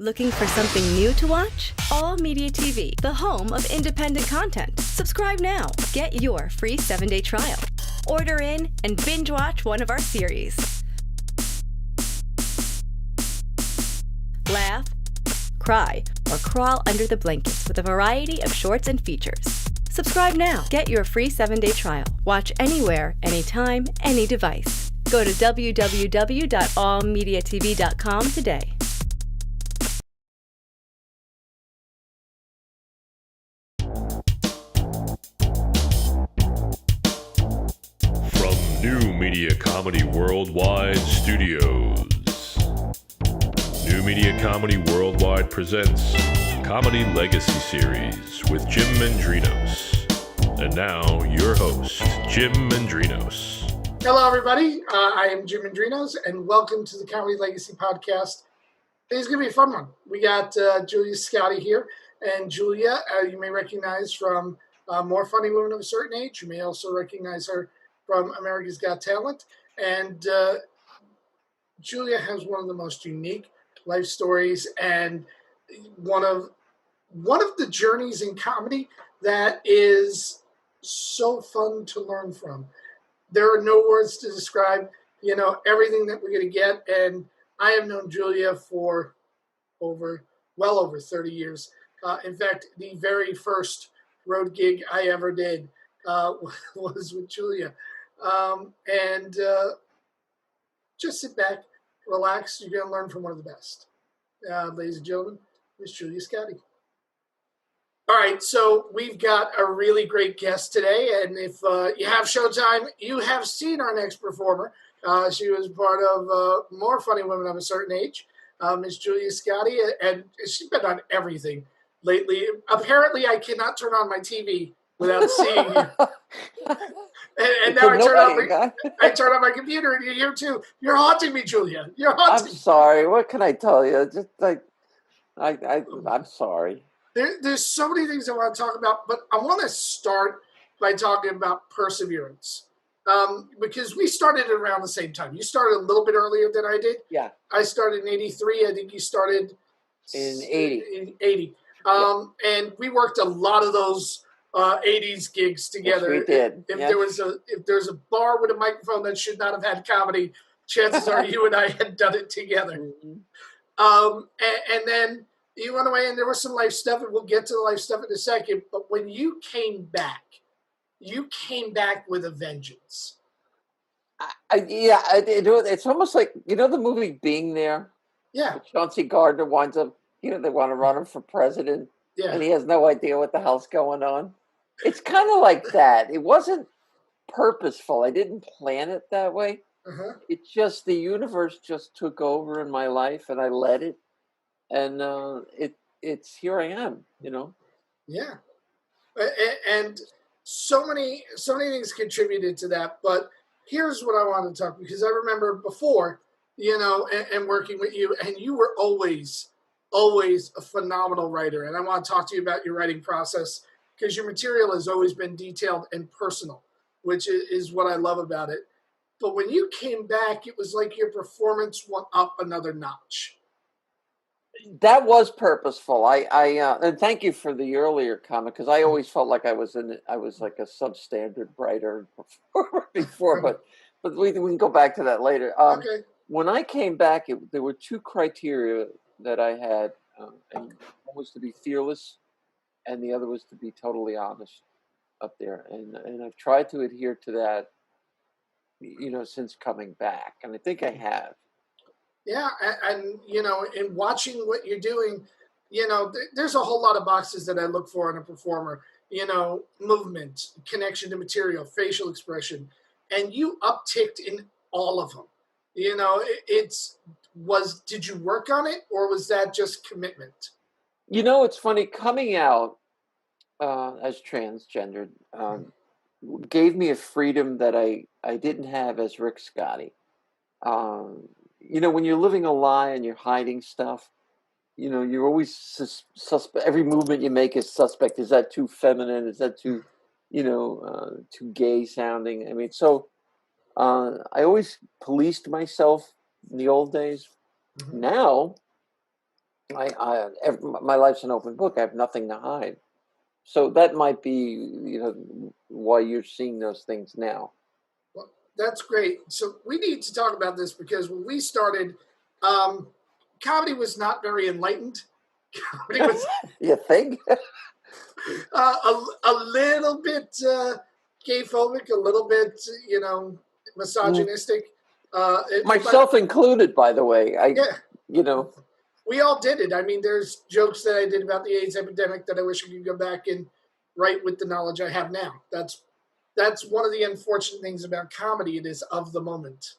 Looking for something new to watch? All Media TV, the home of independent content. Subscribe now. Get your free 7-day trial. Order in and binge watch one of our series. Laugh, cry, or crawl under the blankets with a variety of shorts and features. Subscribe now. Get your free 7-day trial. Watch anywhere, anytime, any device. Go to www.allmediatv.com today. From New Media Comedy Worldwide Studios, New Media Comedy Worldwide presents Comedy Legacy Series with Jim Mendrinos. And now, your host, Jim Mendrinos. Hello, everybody. I am Jim Mendrinos, and welcome to the Comedy Legacy Podcast. Today's going to be a fun one. We got Julia Scotti here, and Julia, you may recognize from More Funny Women of a Certain Age. You may also recognize her from America's Got Talent, and Julia has one of the most unique life stories and one of the journeys in comedy that is so fun to learn from. There are no words to describe, everything that we're going to get. And I have known Julia for well over 30 years. In fact, the very first road gig I ever did was with Julia. And just sit back, relax. You're going to learn from one of the best. Ladies and gentlemen, Miss Julia Scotti. All right, so we've got a really great guest today, and if you have Showtime, you have seen our next performer. She was part of More Funny Women of a Certain Age, Miss Julia Scotti, and she's been on everything lately. Apparently, I cannot turn on my TV without seeing you. And now I turn on my computer, and you're here too. You're haunting me, Julia. You're haunting me. I'm sorry. What can I tell you? Just I'm sorry. There's so many things I want to talk about, but I want to start by talking about perseverance. Because we started around the same time. You started a little bit earlier than I did. Yeah. I started in 83. I think you started in 80. In 80. And we worked a lot of those 80s gigs together. Yes, we did. If there's a bar with a microphone that should not have had comedy, chances are you and I had done it together. Mm-hmm. And then you went away, and there was some life stuff, and we'll get to the life stuff in a second. But when you came back with a vengeance. It's almost like, the movie Being There? Yeah. Chauncey Gardner winds up, they want to run him for president, and he has no idea what the hell's going on. It's kind of like that. It wasn't purposeful. I didn't plan it that way. Uh-huh. It's just the universe just took over in my life, and I let it. And it's here I am, Yeah, and so many things contributed to that. But here's what I want to talk, because I remember before, and working with you, and you were always a phenomenal writer. And I want to talk to you about your writing process, because your material has always been detailed and personal, which is what I love about it. But when you came back, it was like your performance went up another notch. That was purposeful. And thank you for the earlier comment, because I always felt like I was like a substandard writer before, but we can go back to that later. Okay. When I came back, there were two criteria that I had, and one was to be fearless, and the other was to be totally honest up there, and I've tried to adhere to that, since coming back, and I think I have. Yeah, and in watching what you're doing, there's a whole lot of boxes that I look for in a performer. Movement, connection to material, facial expression, and you upticked in all of them. Did you work on it, or was that just commitment? It's funny, coming out as transgendered gave me a freedom that I didn't have as Rick Scotti. When you're living a lie and you're hiding stuff, you're always suspect. Every movement you make is suspect. Is that too feminine? Is that too, too gay sounding? I mean, so I always policed myself in the old days. Mm-hmm. Now, My life's an open book. I have nothing to hide. So that might be, why you're seeing those things now. Well, that's great. So we need to talk about this because when we started, comedy was not very enlightened. Comedy was, you think? a little bit gay phobic, a little bit, misogynistic. Myself included, by the way. We all did it. I mean, there's jokes that I did about the AIDS epidemic that I wish I could go back and write with the knowledge I have now. That's one of the unfortunate things about comedy. It is of the moment.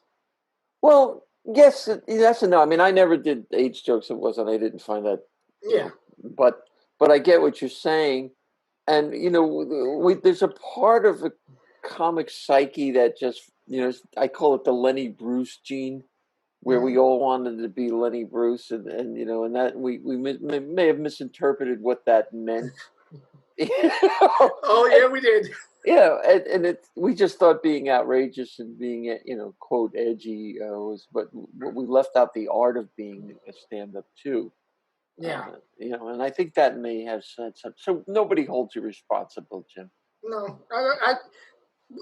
Well, yes and no. I mean, I never did AIDS jokes. I didn't find that. Yeah. But I get what you're saying. And, there's a part of the comic psyche that just, I call it the Lenny Bruce gene, where we all wanted to be Lenny Bruce. And that we may have misinterpreted what that meant. Oh, yeah, we did. Yeah, and we just thought being outrageous and being, quote, edgy but we left out the art of being a stand-up too. Yeah. And I think that may have said something. So nobody holds you responsible, Jim. No,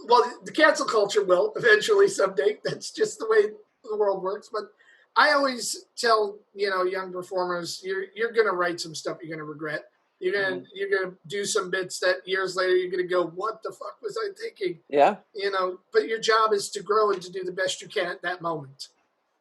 well, the cancel culture will eventually someday. That's just the way the world works. But I always tell, young performers, you're going to write some stuff you're going to regret. You're gonna do some bits that years later you're gonna go, what the fuck was I thinking? Yeah. But your job is to grow and to do the best you can at that moment.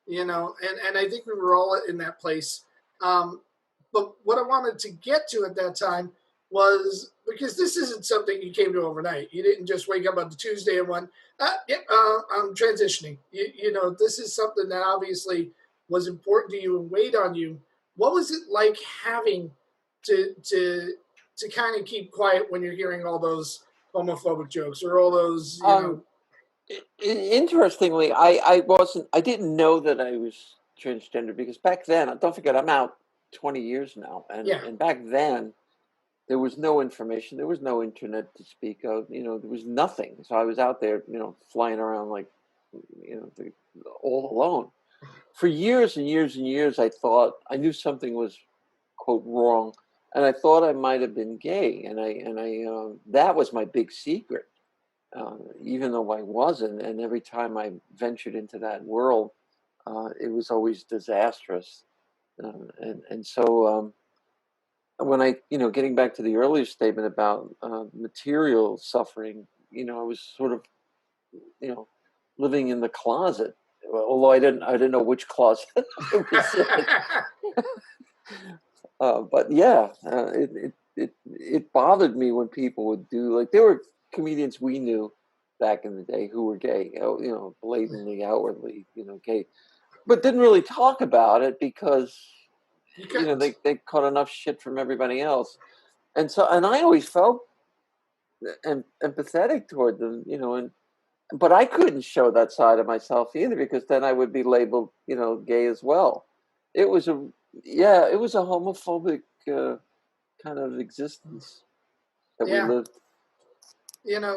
And I think we were all in that place. But what I wanted to get to at that time was, because this isn't something you came to overnight. You didn't just wake up on the Tuesday and went, I'm transitioning. This is something that obviously was important to you and weighed on you. What was it like having to kind of keep quiet when you're hearing all those homophobic jokes or all those, Interestingly, I didn't know that I was transgender, because back then, don't forget, I'm out 20 years now. And back then, there was no information. There was no internet to speak of. There was nothing. So I was out there, flying around like, all alone. For years and years and years, I thought I knew something was, quote, wrong. And I thought I might have been gay. And I that was my big secret, even though I wasn't. And every time I ventured into that world, it was always disastrous. So when I, getting back to the earlier statement about material suffering, I was sort of, living in the closet, although I didn't know which closet I was in. But yeah, it bothered me when people would do, like, there were comedians we knew back in the day who were gay, blatantly, outwardly, gay, but didn't really talk about it because they caught enough shit from everybody else, and I always felt empathetic toward them, but I couldn't show that side of myself either, because then I would be labeled, gay as well. It was a homophobic kind of existence that we lived.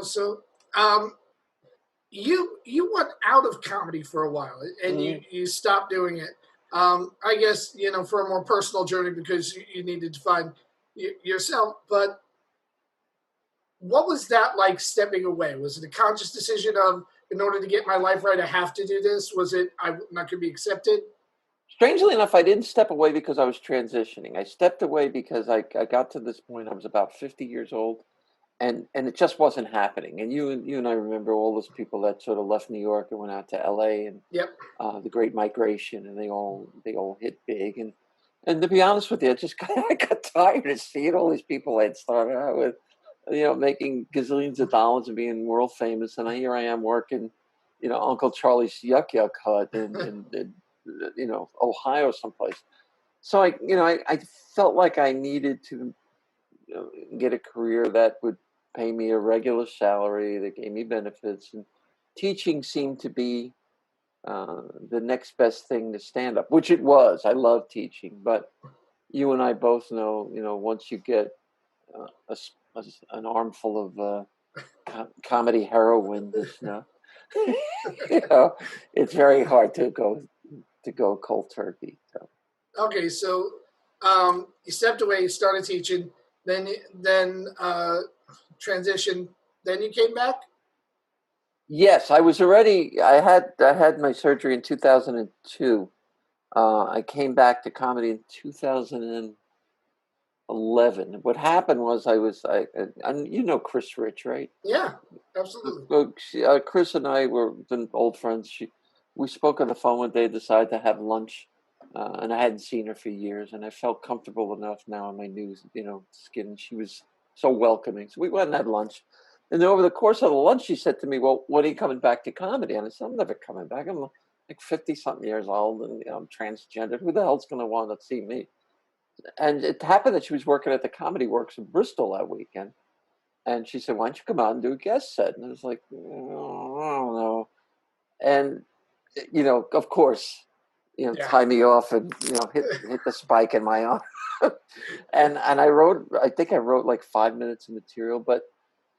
So you went out of comedy for a while, and you stopped doing it. I guess, for a more personal journey, because you needed to find yourself. But what was that like, stepping away? Was it a conscious decision of, in order to get my life right, I have to do this? Was it, I'm not going to be accepted? Strangely enough, I didn't step away because I was transitioning. I stepped away because I got to this point. I was about 50 years old, and it just wasn't happening. And you and I remember all those people that sort of left New York and went out to LA, and the Great Migration, and they all hit big. And to be honest with you, I got tired of seeing all these people I'd started out with, making gazillions of dollars and being world famous. And here I am working, Uncle Charlie's Yuck Yuck Hut and Ohio someplace. So I felt like I needed to get a career that would pay me a regular salary, that gave me benefits, and teaching seemed to be the next best thing to stand up, which it was. I love teaching, but you and I both know, once you get an armful of comedy heroin, it's very hard to go cold turkey. So. Okay, so You stepped away, you started teaching, then transitioned, then you came back? Yes, I had my surgery in 2002. I came back to comedy in 2011. What happened was you know Chris Rich, right? Yeah, absolutely. Chris and I were been old friends. We spoke on the phone one day, decided to have lunch, and I hadn't seen her for years, and I felt comfortable enough now in my new, skin. She was so welcoming. So we went and had lunch. And then over the course of the lunch, she said to me, "Well, when are you coming back to comedy?" And I said, "I'm never coming back. I'm like 50-something years old, and I'm transgender. Who the hell's going to want to see me?" And it happened that she was working at the Comedy Works in Bristol that weekend. And she said, "Why don't you come out and do a guest set?" And I was like, "Oh, I don't know." And, of course, tie me off and, hit the spike in my arm. and I think I wrote like 5 minutes of material, but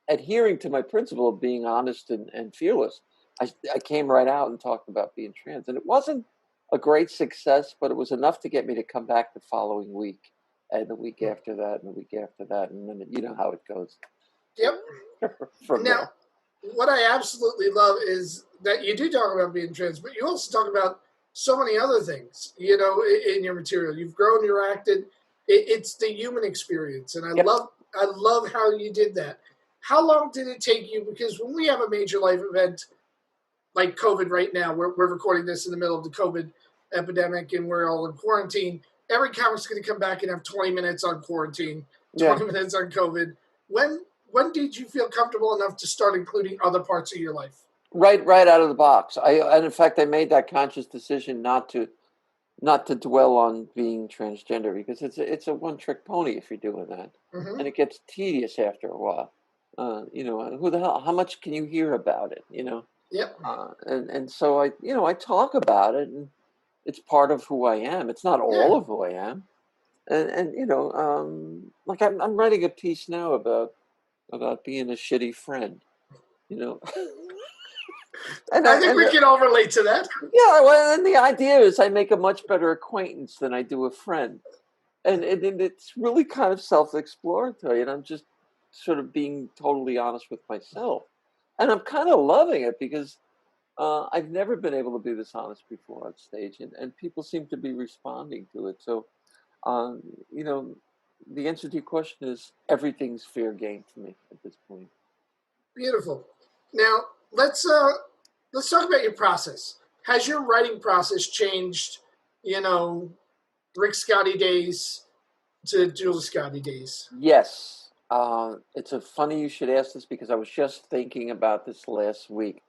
adhering to my principle of being honest and fearless, I came right out and talked about being trans. And it wasn't a great success, but it was enough to get me to come back the following week, and the week after that, and the week after that. And then you know how it goes. Yep. Now, what I absolutely love is that you do talk about being trans, but you also talk about so many other things, in your material. You've grown, you're acted. It's the human experience. And I love how you did that. How long did it take you? Because when we have a major life event like COVID right now, we're recording this in the middle of the COVID epidemic and we're all in quarantine. Every comic's going to come back and have 20 minutes on quarantine, 20 minutes on COVID. When did you feel comfortable enough to start including other parts of your life? Right out of the box. And in fact, I made that conscious decision not to dwell on being transgender, because it's a one-trick pony if you're doing that, and it gets tedious after a while. Who the hell? How much can you hear about it? Yep. And so I talk about it, and it's part of who I am. It's not all of who I am, and like I'm writing a piece now about being a shitty friend. And I think we can all relate to that. Yeah, well, and the idea is I make a much better acquaintance than I do a friend. And it's really kind of self-exploratory, and I'm just sort of being totally honest with myself. And I'm kind of loving it, because I've never been able to be this honest before on stage, and people seem to be responding to it. So, the answer to your question is everything's fair game to me at this point. Beautiful. Now, let's talk about your process. Has your writing process changed, Rick Scotti days to Julie Scotti days? Yes. It's funny you should ask this, because I was just thinking about this last week.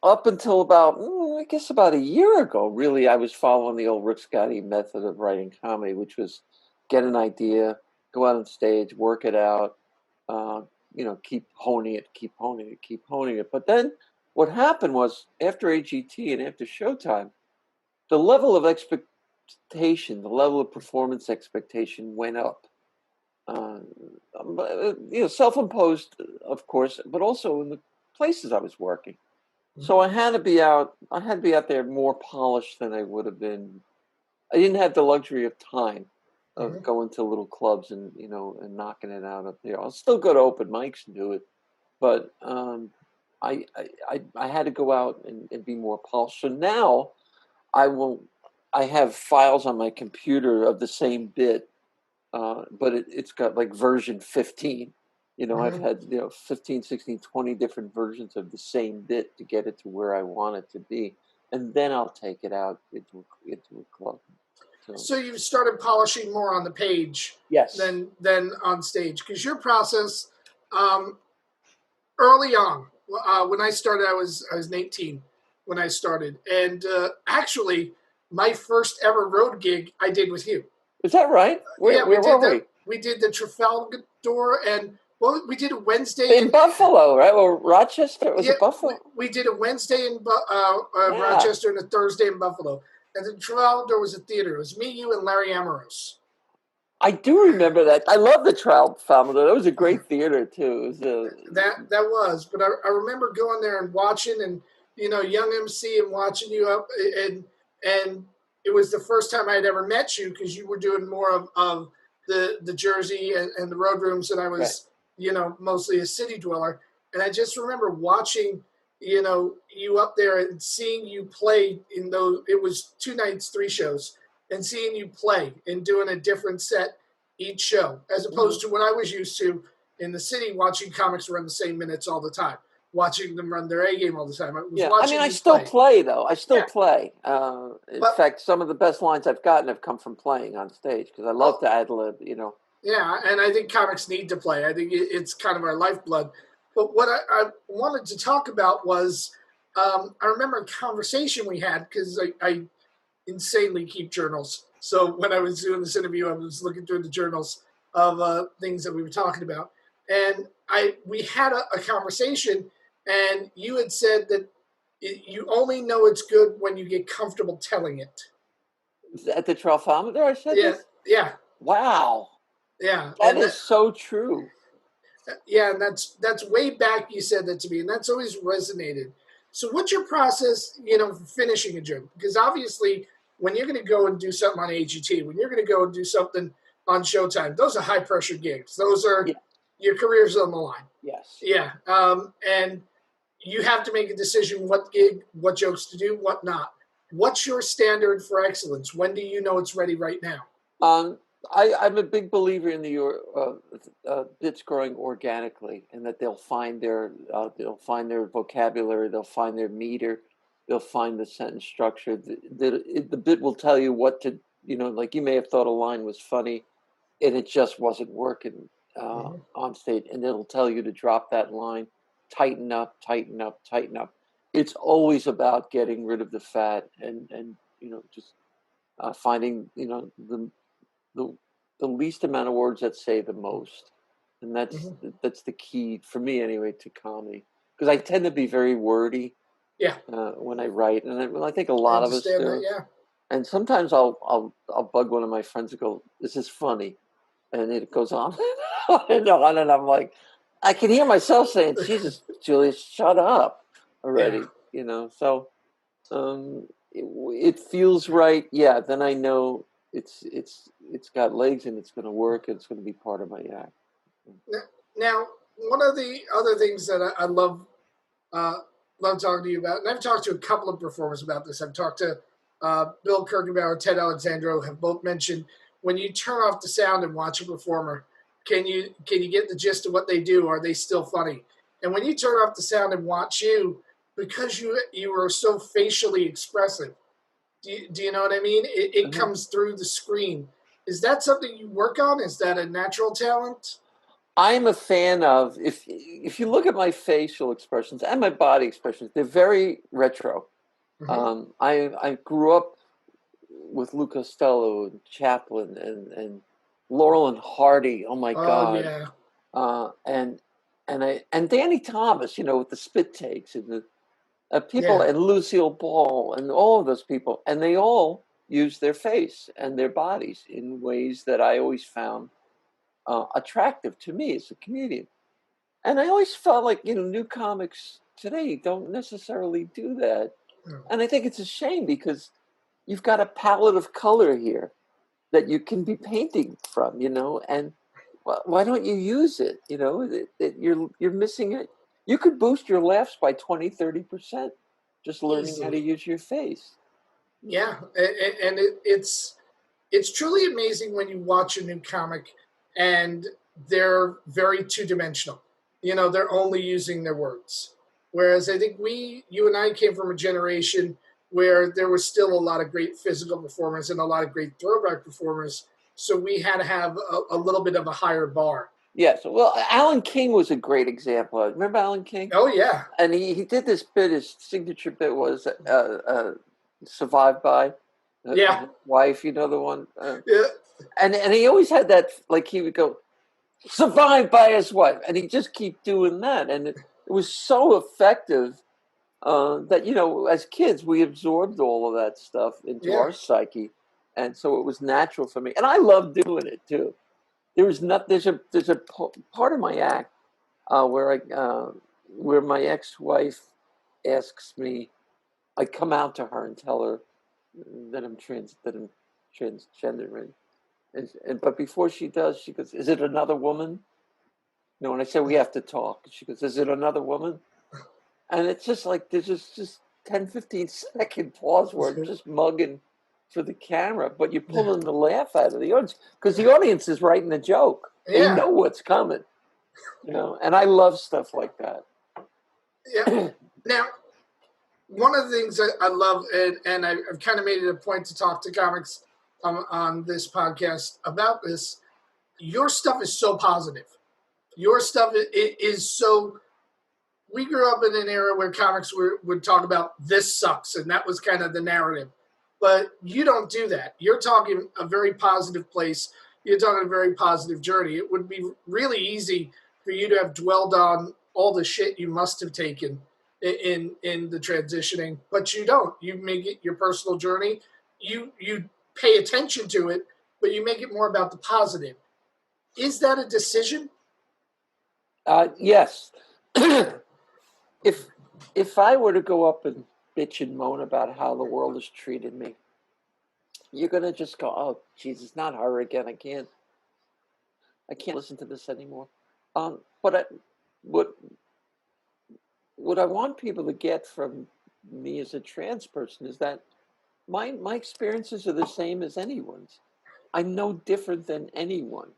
Up until about a year ago, really, I was following the old Rick Scotti method of writing comedy, which was get an idea, go out on stage, work it out, keep honing it. But then what happened was, after AGT and after Showtime, the level of expectation, the level of performance expectation went up. Self-imposed, of course, but also in the places I was working. So I had to be out there more polished than I would have been. I didn't have the luxury of time of going to little clubs and knocking it out up there. I'll still go to open mics and do it, but I had to go out and be more polished. So now I have files on my computer of the same bit, but it's got like version 15. I've had 15, 16, 20 different versions of the same bit to get it to where I want it to be, and then I'll take it out into a club. So you've started polishing more on the page, than on stage, because your process, early on, when I started, I was 18 when I started, and actually, my first ever road gig I did with you. Is that right? Where were we? We did the Trafalgar, and we did a Wednesday in Buffalo, right? Or Rochester? Was it Buffalo? We did a Wednesday in Rochester and a Thursday in Buffalo. And the Trafalgar was a theater. It was me, you, and Larry Amoros. I do remember that. I love the Trafalgar. That was a great theater too. That was. But I remember going there and watching, and young MC and watching you up, and it was the first time I had ever met you because you were doing more of the Jersey and the road rooms, and I was, mostly a city dweller. And I just remember watching, you up there and seeing you play in those. It was 2 nights, 3 shows, and seeing you play and doing a different set each show, as opposed to what I was used to in the city, watching comics run the same minutes all the time, watching them run their A game all the time. I still play though. I still play. In fact, some of the best lines I've gotten have come from playing on stage because I love to ad lib. Yeah, and I think comics need to play. I think it's kind of our lifeblood. But what I wanted to talk about was, I remember a conversation we had because I insanely keep journals. So when I was doing this interview, I was looking through the journals of things that we were talking about, and we had a conversation, and you had said that you only know it's good when you get comfortable telling it. At the Trolfometer, I said this? Yeah. Wow. Yeah. That is so true. Yeah, and that's way back you said that to me, and that's always resonated. So what's your process, for finishing a joke? Because obviously when you're going to go and do something on AGT, when you're going to go and do something on Showtime, those are high-pressure gigs. Those are your career's on the line. Yes. Yeah, and you have to make a decision what gig, what jokes to do, what not. What's your standard for excellence? When do you know it's ready right now? I'm a big believer in the bits growing organically, and that they'll find their vocabulary, they'll find their meter, they'll find the sentence structure. The bit will tell you what to, like you may have thought a line was funny, and it just wasn't working on stage, and it'll tell you to drop that line, tighten up, tighten up, tighten up. It's always about getting rid of the fat and just finding the least amount of words that say the most, and that's the key for me anyway to comedy, because I tend to be very wordy when I write, and I think a lot of us do. That. And sometimes I'll bug one of my friends and go, "This is funny," and it goes on and on, and I'm like, I can hear myself saying, "Jesus, Julius, shut up already," So it feels right. Yeah, then I know it's got legs and it's going to work and it's going to be part of my act. Now, one of the other things that I love talking to you about, and I've talked to a couple of performers about this. I've talked to Bill Kirkenbauer, Ted Alexandro, have both mentioned when you turn off the sound and watch a performer, can you get the gist of what they do? Are they still funny? And when you turn off the sound and watch you, because you are so facially expressive, do you know what I mean? It comes through the screen. Is that something you work on? Is that a natural talent? I'm a fan of, if you look at my facial expressions and my body expressions, they're very retro. I grew up with Lou Costello and Chaplin and Laurel and Hardy. Oh my God! Yeah. And Danny Thomas, with the spit takes and the people, and Lucille Ball and all of those people, and they all use their face and their bodies in ways that I always found attractive to me as a comedian. And I always felt like, new comics today don't necessarily do that. And I think it's a shame because you've got a palette of color here that you can be painting from, and why don't you use it? You're missing it. You could boost your laughs by 20-30% just learning how to use your face. Yeah, and it's truly amazing when you watch a new comic and they're very two-dimensional. They're only using their words. Whereas I think you and I came from a generation where there was still a lot of great physical performers and a lot of great throwback performers. So we had to have a little bit of a higher bar. Yes. Well, Alan King was a great example. Remember Alan King? Oh, yeah. And he did this bit, his signature bit was Survived By his wife, the one? Yeah. And he always had that, like he would go, survived by his wife. And he'd just keep doing that. And it was so effective that, as kids, we absorbed all of that stuff into our psyche. And so it was natural for me. And I love doing it, too. There's a part of my act where my ex-wife asks me, I come out to her and tell her that I'm transgender, but before she does, she goes, "Is it another woman?" And I say we have to talk, she goes, "Is it another woman?" And it's just like there's just 10, 15-second pause where I'm just mugging for the camera, but you're pulling the laugh out of the audience because the audience is writing the joke. They know what's coming, and I love stuff like that. Yeah. Now, one of the things that I love, and I've kind of made it a point to talk to comics on this podcast about this, your stuff is so positive. Your stuff is so... We grew up in an era where comics would talk about this sucks, and that was kind of the narrative. But you don't do that. You're talking a very positive place. You're talking a very positive journey. It would be really easy for you to have dwelled on all the shit you must have taken in the transitioning, but you don't. You make it your personal journey. You pay attention to it, but you make it more about the positive. Is that a decision? Yes. If I were to go up and bitch and moan about how the world has treated me, you're gonna just go, "Oh, Jesus, not her again! I can't listen to this anymore." But what I want people to get from me as a trans person is that my experiences are the same as anyone's. I'm no different than anyone.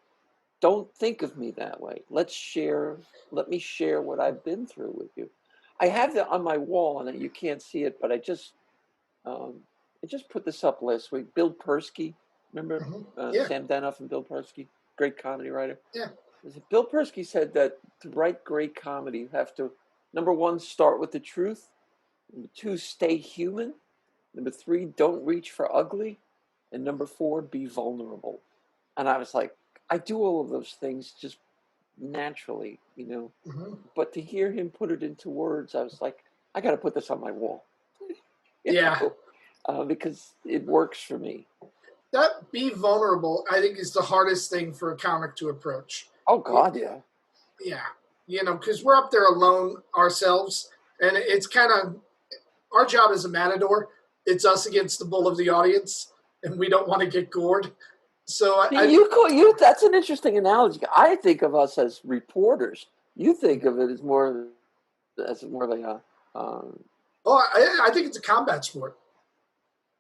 Don't think of me that way. Let me share what I've been through with you. I have that on my wall, and you can't see it, but I just put this up last week. Bill Persky, remember Sam Danoff and Bill Persky, great comedy writer. Yeah. Bill Persky said that to write great comedy, you have to, number one, start with the truth. Number two, stay human. Number three, don't reach for ugly. And number four, be vulnerable. And I was like, I do all of those things just naturally, but to hear him put it into words, I was like, I got to put this on my wall. Because it works for me. That be vulnerable, I think, is the hardest thing for a comic to approach. Oh, God, yeah. Yeah. Because we're up there alone ourselves, and it's kind of our job as a matador. It's us against the bull of the audience, and we don't want to get gored. So that's an interesting analogy. I think of us as reporters. You think of it as more like a... I think it's a combat sport.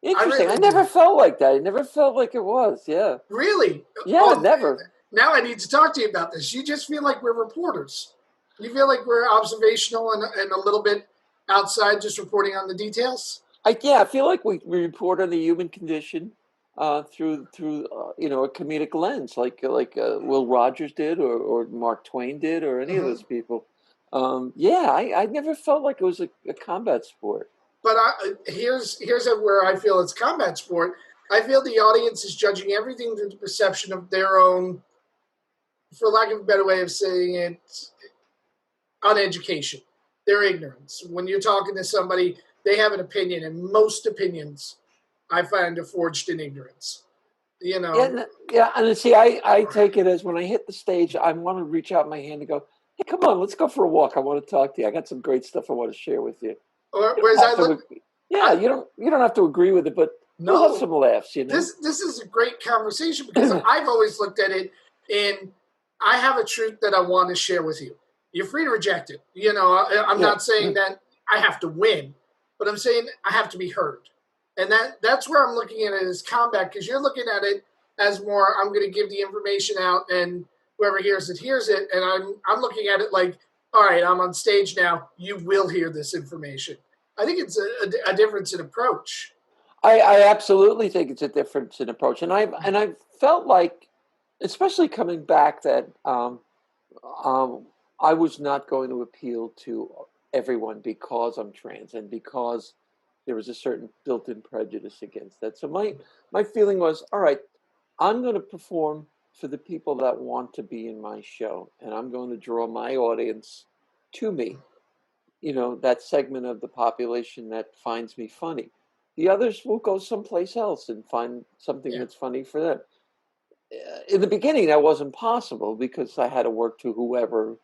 Interesting. I never felt like that. I never felt like it was. Yeah. Really? Yeah, never. Now I need to talk to you about this. You just feel like we're reporters. You feel like we're observational and a little bit outside, just reporting on the details? I feel like we report on the human condition through a comedic lens, like Will Rogers did, or Mark Twain did, or any of those people. I never felt like it was a combat sport. But here's where I feel it's combat sport. I feel the audience is judging everything through the perception of their own, for lack of a better way of saying it, uneducation, their ignorance. When you're talking to somebody, they have an opinion, and most opinions I find are forged in ignorance. Yeah, and see, I take it as when I hit the stage, I want to reach out my hand and go, "Hey, come on, let's go for a walk. I want to talk to you. I got some great stuff I want to share with you." You don't have to agree with it, but we'll have some laughs. This is a great conversation because I've always looked at it, and I have a truth that I want to share with you. You're free to reject it. I'm not saying that I have to win, but I'm saying I have to be heard. And that's where I'm looking at it as combat, because you're looking at it as more, I'm going to give the information out, and whoever hears it, and I'm looking at it like, all right, I'm on stage now. You will hear this information. I think it's a difference in approach. I absolutely think it's a difference in approach, and I felt like, especially coming back, that I was not going to appeal to everyone because I'm trans and because there was a certain built-in prejudice against that. So my feeling was, all right, I'm going to perform for the people that want to be in my show, and I'm going to draw my audience to me, that segment of the population that finds me funny. The others will go someplace else and find something that's funny for them. In the beginning, that wasn't possible because I had to work to whoever,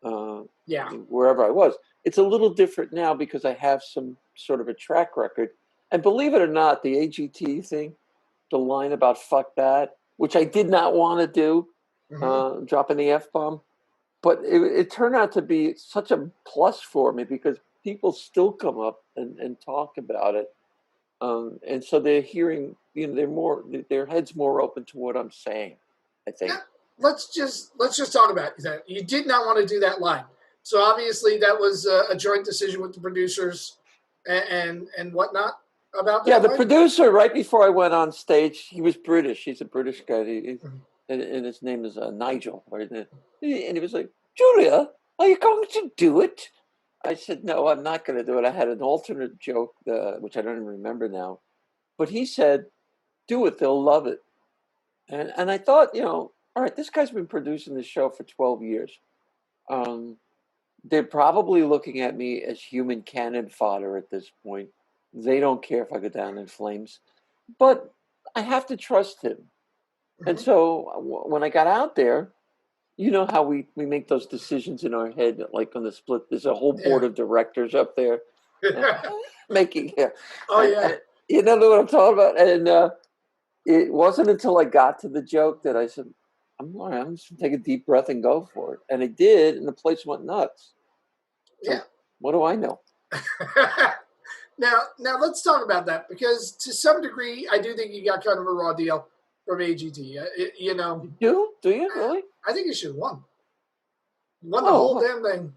wherever I was. It's a little different now because I have some sort of a track record. And believe it or not, the AGT thing, the line about fuck that, which I did not want to do, dropping the F-bomb, but it turned out to be such a plus for me because people still come up and talk about it. And so they're hearing, their head's more open to what I'm saying, I think. Yeah, let's just talk about that. You did not want to do that line. So obviously that was a joint decision with the producers and whatnot about that. Yeah, the producer, right before I went on stage, he was British. He's a British guy. And his name is Nigel. Right? And he was like, Julia, are you going to do it? I said, no, I'm not going to do it. I had an alternate joke, which I don't even remember now. But he said, do it. They'll love it. And I thought, all right, this guy's been producing this show for 12 years. They're probably looking at me as human cannon fodder at this point. They don't care if I go down in flames. But I have to trust him. And so when I got out there, you know how we make those decisions in our head, like on the split. There's a whole board of directors up there making it. Oh, yeah. You know what I'm talking about? And it wasn't until I got to the joke that I said, I'm just going to take a deep breath and go for it. And I did, and the place went nuts. So, yeah. What do I know? Now let's talk about that, because to some degree, I do think you got kind of a raw deal from AGT. You do you really? I think you should have won. Won the whole damn thing.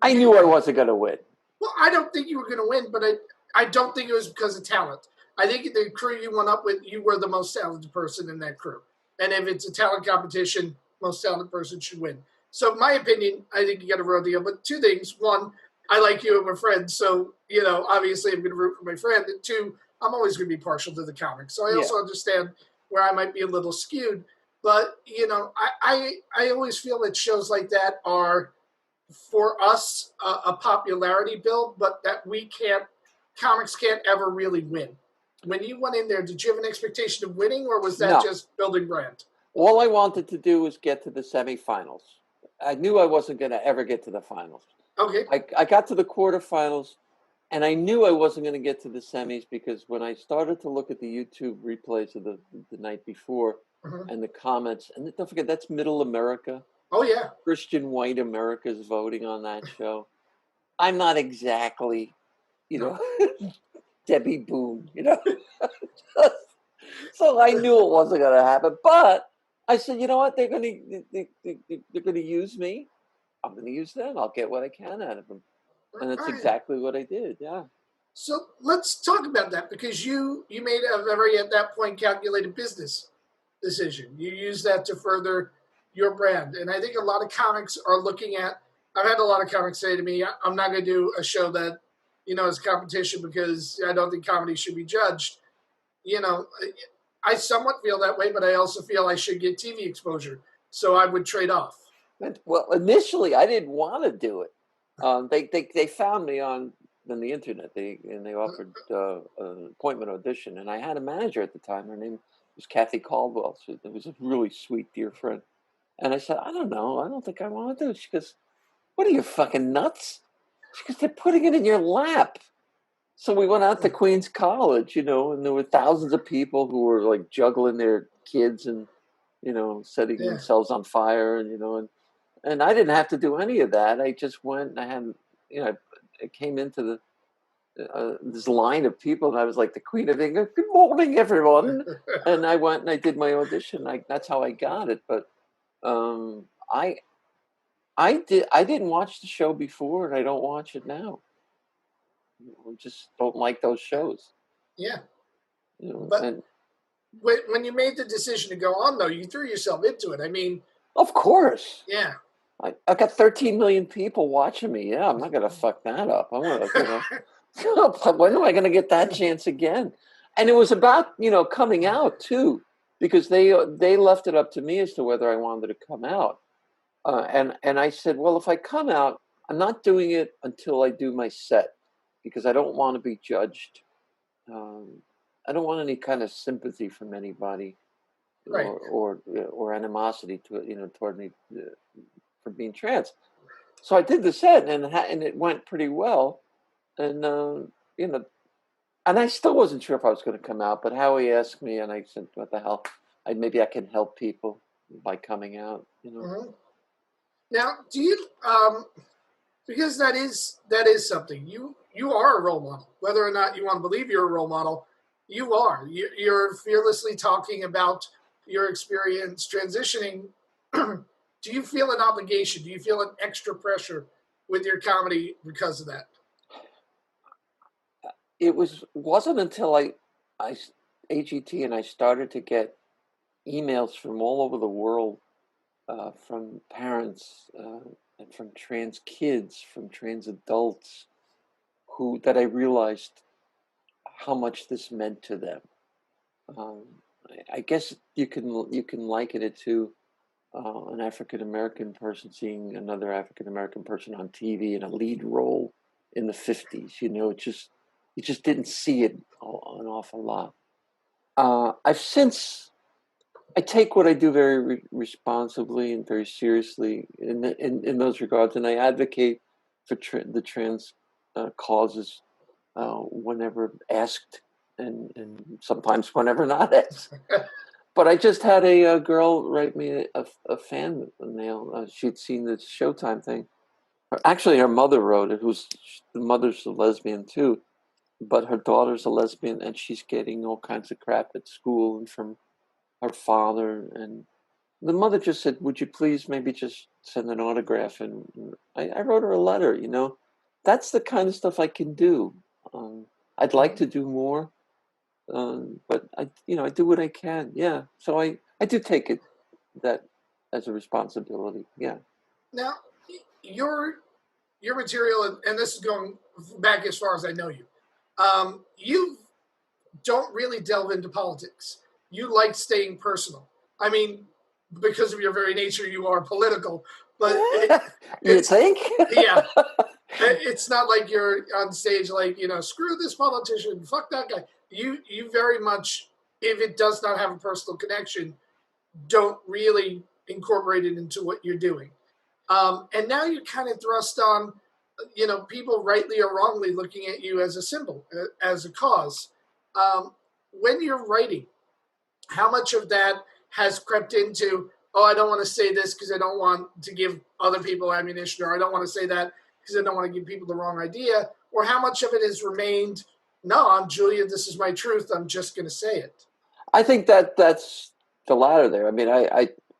I knew I wasn't going to win. Well, I don't think you were going to win, but I don't think it was because of talent. I think the crew you went up with, you were the most talented person in that crew. And if it's a talent competition, most talented person should win. So in my opinion, I think you got a real deal. But two things. One, I like you and my friend. So, obviously I'm going to root for my friend. And two, I'm always going to be partial to the comics. So I also understand where I might be a little skewed. But, I always feel that shows like that are, for us, a popularity build, but that comics can't ever really win. When you went in there, did you have an expectation of winning, or was that just building brand? All I wanted to do was get to the semifinals. I knew I wasn't going to ever get to the finals. Okay. I got to the quarterfinals, and I knew I wasn't going to get to the semis because when I started to look at the YouTube replays of the night before and the comments, and don't forget, that's Middle America. Oh, yeah. Christian white America is voting on that show. I'm not exactly, Debbie Boone, So I knew it wasn't going to happen. But I said, you know what? They're going to use me. I'm going to use them. I'll get what I can out of them. And that's exactly what I did. Yeah. So let's talk about that, because you made a very, at that point, calculated business decision. You used that to further your brand. And I think a lot of comics are looking at, I've had a lot of comics say to me, I'm not going to do a show that, is competition because I don't think comedy should be judged. I somewhat feel that way, but I also feel I should get TV exposure. So I would trade off. Well, initially I didn't want to do it. They found me on the internet. They offered an appointment audition, and I had a manager at the time. Her name was Kathy Caldwell. She was a really sweet, dear friend. And I said, I don't know. I don't think I want to do it. She goes, what are you, fucking nuts? She goes, they're putting it in your lap. So we went out to Queens College, and there were thousands of people who were like juggling their kids and, setting themselves on fire, and I didn't have to do any of that. I just went and I had, I came into this line of people, and I was like the Queen of England. Good morning, everyone. And I went and I did my audition. That's how I got it. But I didn't watch the show before, and I don't watch it now. I just don't like those shows. Yeah. But when you made the decision to go on, though, you threw yourself into it. I mean, of course. Yeah. I got 13 million people watching me. Yeah, I'm not going to fuck that up. I want to, when am I going to get that chance again? And it was about, coming out too, because they left it up to me as to whether I wanted to come out. And I said, well, if I come out, I'm not doing it until I do my set, because I don't want to be judged. I don't want any kind of sympathy from anybody, right, or animosity toward me for being trans. So I did the set, and it went pretty well. and you know, and I still wasn't sure if I was going to come out. But Howie asked me, and I said, "What the hell? Maybe I can help people by coming out." Mm-hmm. Now, do you because that is something you are a role model, whether or not you want to believe you're a role model. You are. You're fearlessly talking about your experience transitioning. Do you feel an obligation? Do you feel an extra pressure with your comedy because of that? It wasn't until I AGT and I started to get emails from all over the world, from parents, and from trans kids, from trans adults, that I realized how much this meant to them. I guess you can liken it to an African American person seeing another African American person on TV in a lead role in the 50s. You just didn't see it an awful lot. I take what I do very responsibly and very seriously in those regards, and I advocate for the trans causes whenever asked, and sometimes whenever not asked. But I just had a girl write me a fan mail. She'd seen the Showtime thing. Actually, her mother wrote it. The mother's a lesbian too, but her daughter's a lesbian, and she's getting all kinds of crap at school and from her father. And the mother just said, "Would you please maybe just send an autograph?" And I wrote her a letter. That's the kind of stuff I can do. I'd like to do more. But I do what I can. Yeah. So I do take that as a responsibility. Yeah. Now, your material, and this is going back as far as I know you, you don't really delve into politics. You like staying personal. I mean, because of your very nature, you are political. But you think? Yeah. It's not like you're on stage like, screw this politician, fuck that guy. You very much, if it does not have a personal connection, don't really incorporate it into what you're doing. And now you're kind of thrust on, people rightly or wrongly looking at you as a symbol, as a cause. When you're writing, how much of that has crept into, I don't want to say this because I don't want to give other people ammunition, or I don't want to say that because I don't want to give people the wrong idea, or how much of it has remained, no, I'm Julia, this is my truth, I'm just going to say it? I think that's the latter there. I mean,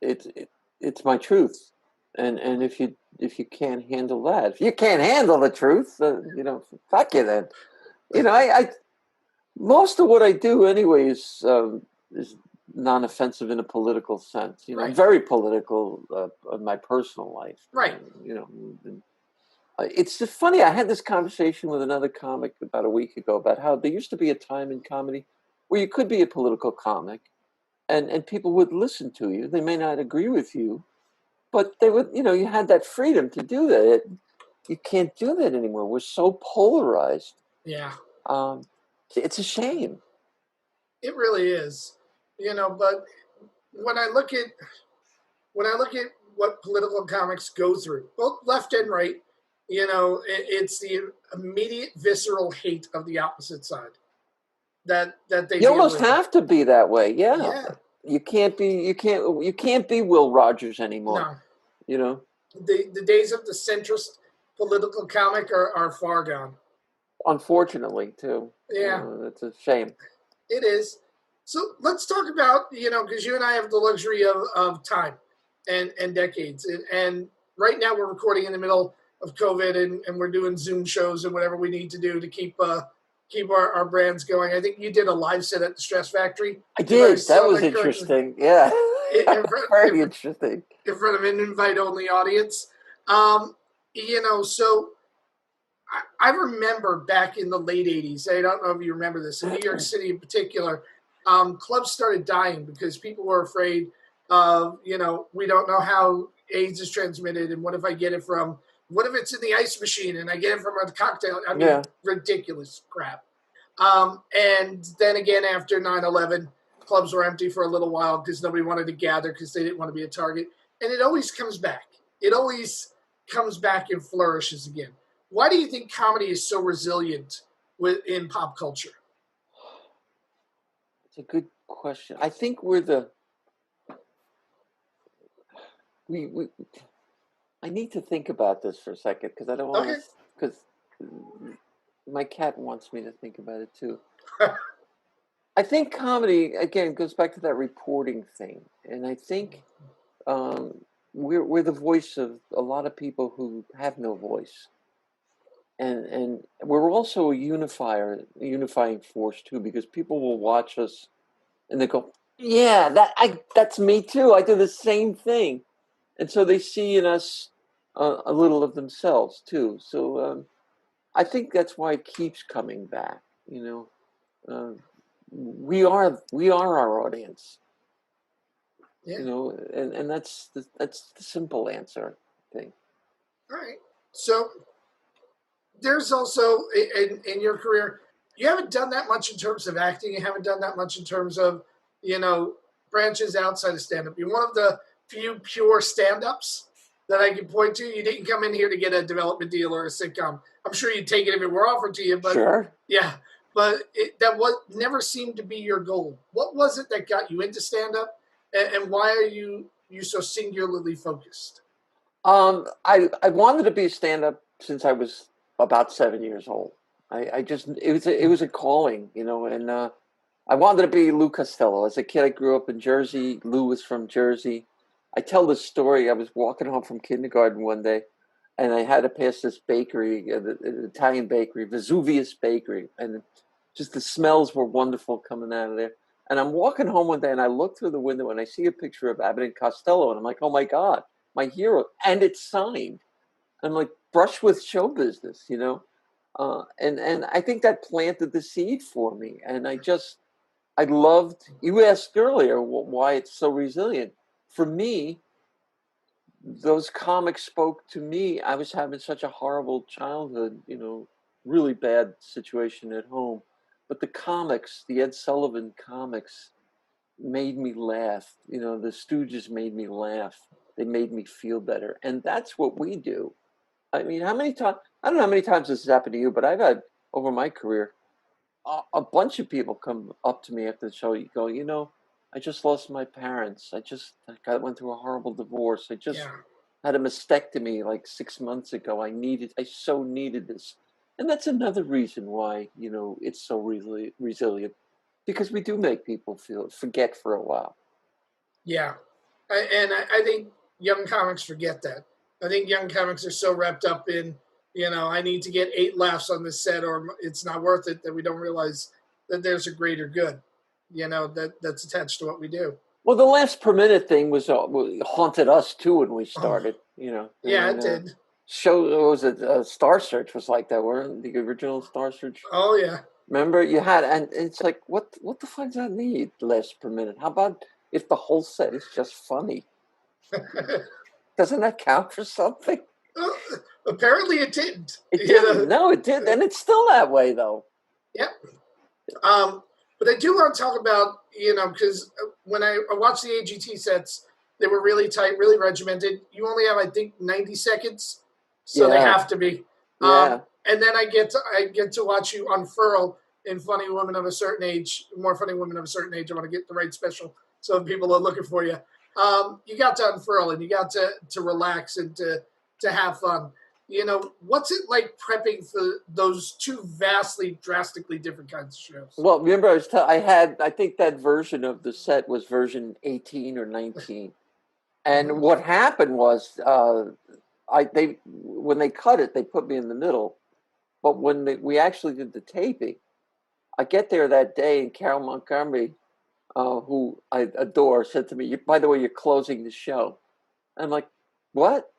it's my truth. And if you can't handle that, if you can't handle the truth, fuck you then. I most of what I do anyway is non-offensive in a political sense. Right. I'm very political in my personal life. Right. It's just funny. I had this conversation with another comic about a week ago about how there used to be a time in comedy where you could be a political comic, and people would listen to you. They may not agree with you, but they would. You had that freedom to do that. You can't do that anymore. We're so polarized. Yeah. It's a shame. It really is. But when I look at what political comics go through, both left and right, it's the immediate visceral hate of the opposite side that they. You almost have to be that way. Yeah. You can't be Will Rogers anymore. No. The days of the centrist political comic are far gone. Unfortunately, too. Yeah. It's a shame. It is. So let's talk about, because you and I have the luxury of time and decades. And right now we're recording in the middle of COVID and we're doing Zoom shows and whatever we need to do to keep our brands going. I think you did a live set at the Stress Factory. I did. That was interesting. Yeah. Very interesting. In front of an invite-only audience. So I remember back in the late 80s, I don't know if you remember this, in New York City in particular, clubs started dying because people were afraid of, we don't know how AIDS is transmitted, and what if it's in the ice machine and I get it from a cocktail? I mean, ridiculous crap. And then again, after 9/11, clubs were empty for a little while because nobody wanted to gather because they didn't want to be a target. And it always comes back. It always comes back and flourishes again. Why do you think comedy is so resilient in pop culture? It's a good question. I think we I need to think about this for a second because I don't want to, because my cat wants me to think about it too. I think comedy, again, goes back to that reporting thing. And I think we're the voice of a lot of people who have no voice. And we're also a unifying force too, because people will watch us and they go, yeah, that's me too. I do the same thing. And so they see in us a little of themselves too. So I think that's why it keeps coming back. We are our audience. Yeah. And that's the simple answer, I think. All right. So there's also in your career, you haven't done that much in terms of acting. You haven't done that much in terms of, branches outside of stand-up. You're one of the few pure stand-ups that I can point to. You didn't come in here to get a development deal or a sitcom. I'm sure you'd take it if it were offered to you, but sure. Yeah, but that never seemed to be your goal. What was it that got you into stand-up, and why are you so singularly focused? I wanted to be a stand-up since I was about 7 years old. It was a calling, and I wanted to be Lou Costello. As a kid, I grew up in Jersey. Lou was from Jersey. I tell this story. I was walking home from kindergarten one day, and I had to pass this bakery, an Italian bakery, Vesuvius Bakery, and just the smells were wonderful coming out of there. And I'm walking home one day, and I look through the window, and I see a picture of Abbott and Costello, and I'm like, oh my God, my hero, and it's signed. I'm like, brush with show business, and I think that planted the seed for me. And I loved. You asked earlier why it's so resilient. For me, those comics spoke to me. I was having such a horrible childhood, really bad situation at home, but the comics, the Ed Sullivan comics, made me laugh. The Stooges made me laugh. They made me feel better. And that's what we do. I mean, how many times, I don't know how many times this has happened to you, but I've had over my career, a bunch of people come up to me after the show. You go, I just lost my parents. I went through a horrible divorce. I just had a mastectomy like 6 months ago. I so needed this. And that's another reason why, it's so resilient. Because we do make people forget for a while. Yeah. I think young comics forget that. I think young comics are so wrapped up in, I need to get 8 laughs on this set or it's not worth it, that we don't realize that there's a greater good, that's attached to what we do. Well, the laughs per minute thing haunted us too when we started, Yeah, and, it did. Star Search was like that, weren't the original Star Search? Oh, yeah. Remember, and it's like, what the fuck does that need, laughs per minute? How about if the whole set is just funny? Doesn't that count for something? Apparently it didn't. It didn't. No, it did. And it's still that way, though. Yep. But I do want to talk about, because when I watched the AGT sets, they were really tight, really regimented. You only have, I think, 90 seconds, so they have to be. Yeah. And then I get to watch you unfurl in Funny Women of a Certain Age, More Funny Women of a Certain Age. I want to get the right special so people are looking for you. You got to unfurl and you got to relax and to have fun. What's it like prepping for those two vastly, drastically different kinds of shows? Well, remember, I think that version of the set was version 18 or 19. And what happened was, when they cut it, they put me in the middle. But when we actually did the taping, I get there that day, and Carol Montgomery, who I adore, said to me, by the way, you're closing the show. I'm like, what?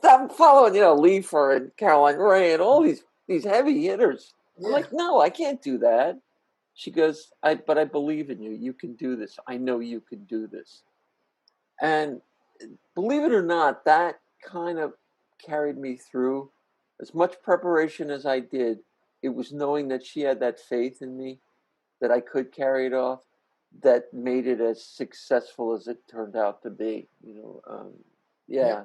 I'm following, Leifer and Caroline Ray and all these heavy hitters. Yeah. I'm like, no, I can't do that. She goes, but I believe in you. You can do this. I know you can do this. And believe it or not, that kind of carried me through. As much preparation as I did, it was knowing that she had that faith in me, that I could carry it off, that made it as successful as it turned out to be. Yeah.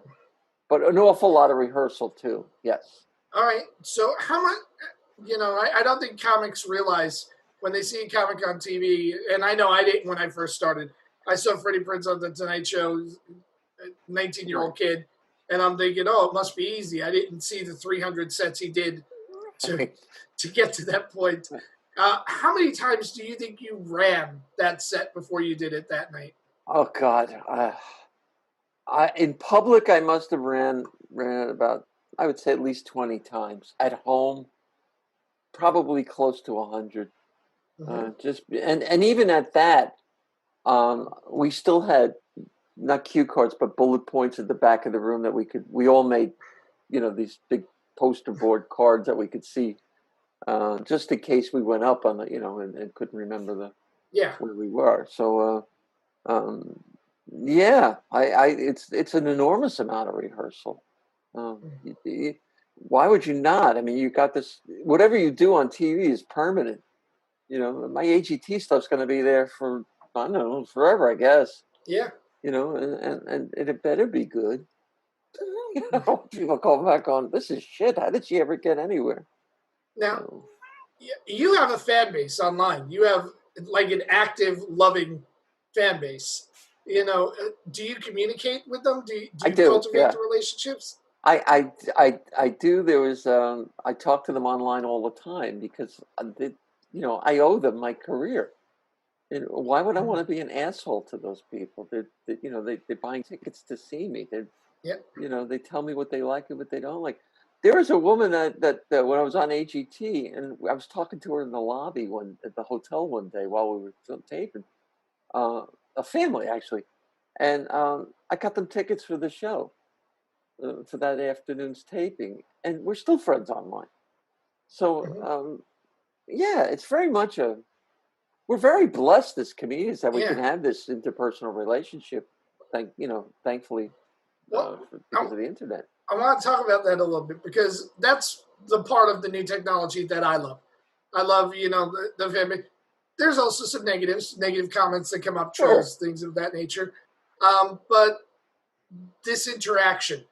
but an awful lot of rehearsal too. Yes. All right. So how much? I don't think comics realize when they see a comic on TV, and I know I didn't when I first started. I saw Freddie Prinze on the Tonight Show, 19-year-old kid, and I'm thinking, oh, it must be easy. I didn't see the 300 sets he did to get to that point. How many times do you think you ran that set before you did it that night? Oh God, in public I must have ran it about, I would say, at least 20 times. At home, probably close to 100. And even at that, we still had not cue cards but bullet points at the back of the room that we all made, these big poster board cards that we could see, just in case we went up on the, and couldn't remember where we were. So it's an enormous amount of rehearsal. Why would you not? I mean, you got this. Whatever you do on TV is permanent. My AGT stuff's going to be there for, I don't know, forever, I guess. Yeah. And it better be good. People call back on, this is shit. How did she ever get anywhere? Now, you have a fan base online. You have like an active, loving fan base. Do you communicate with them? Do you cultivate the relationships? I do. There was I talk to them online all the time because I owe them my career. And why would I want to be an asshole to those people? They're buying tickets to see me. They tell me what they like and what they don't like. There was a woman that when I was on AGT, and I was talking to her in the lobby at the hotel one day while we were taping, a family actually, and I got them tickets for the show, for that afternoon's taping, and we're still friends online. So it's very much we're very blessed as comedians that we can have this interpersonal relationship. Thankfully, because of the internet. I want to talk about that a little bit because that's the part of the new technology that I love. I love, the family. There's also some negative comments that come up, trolls, things of that nature. But this interaction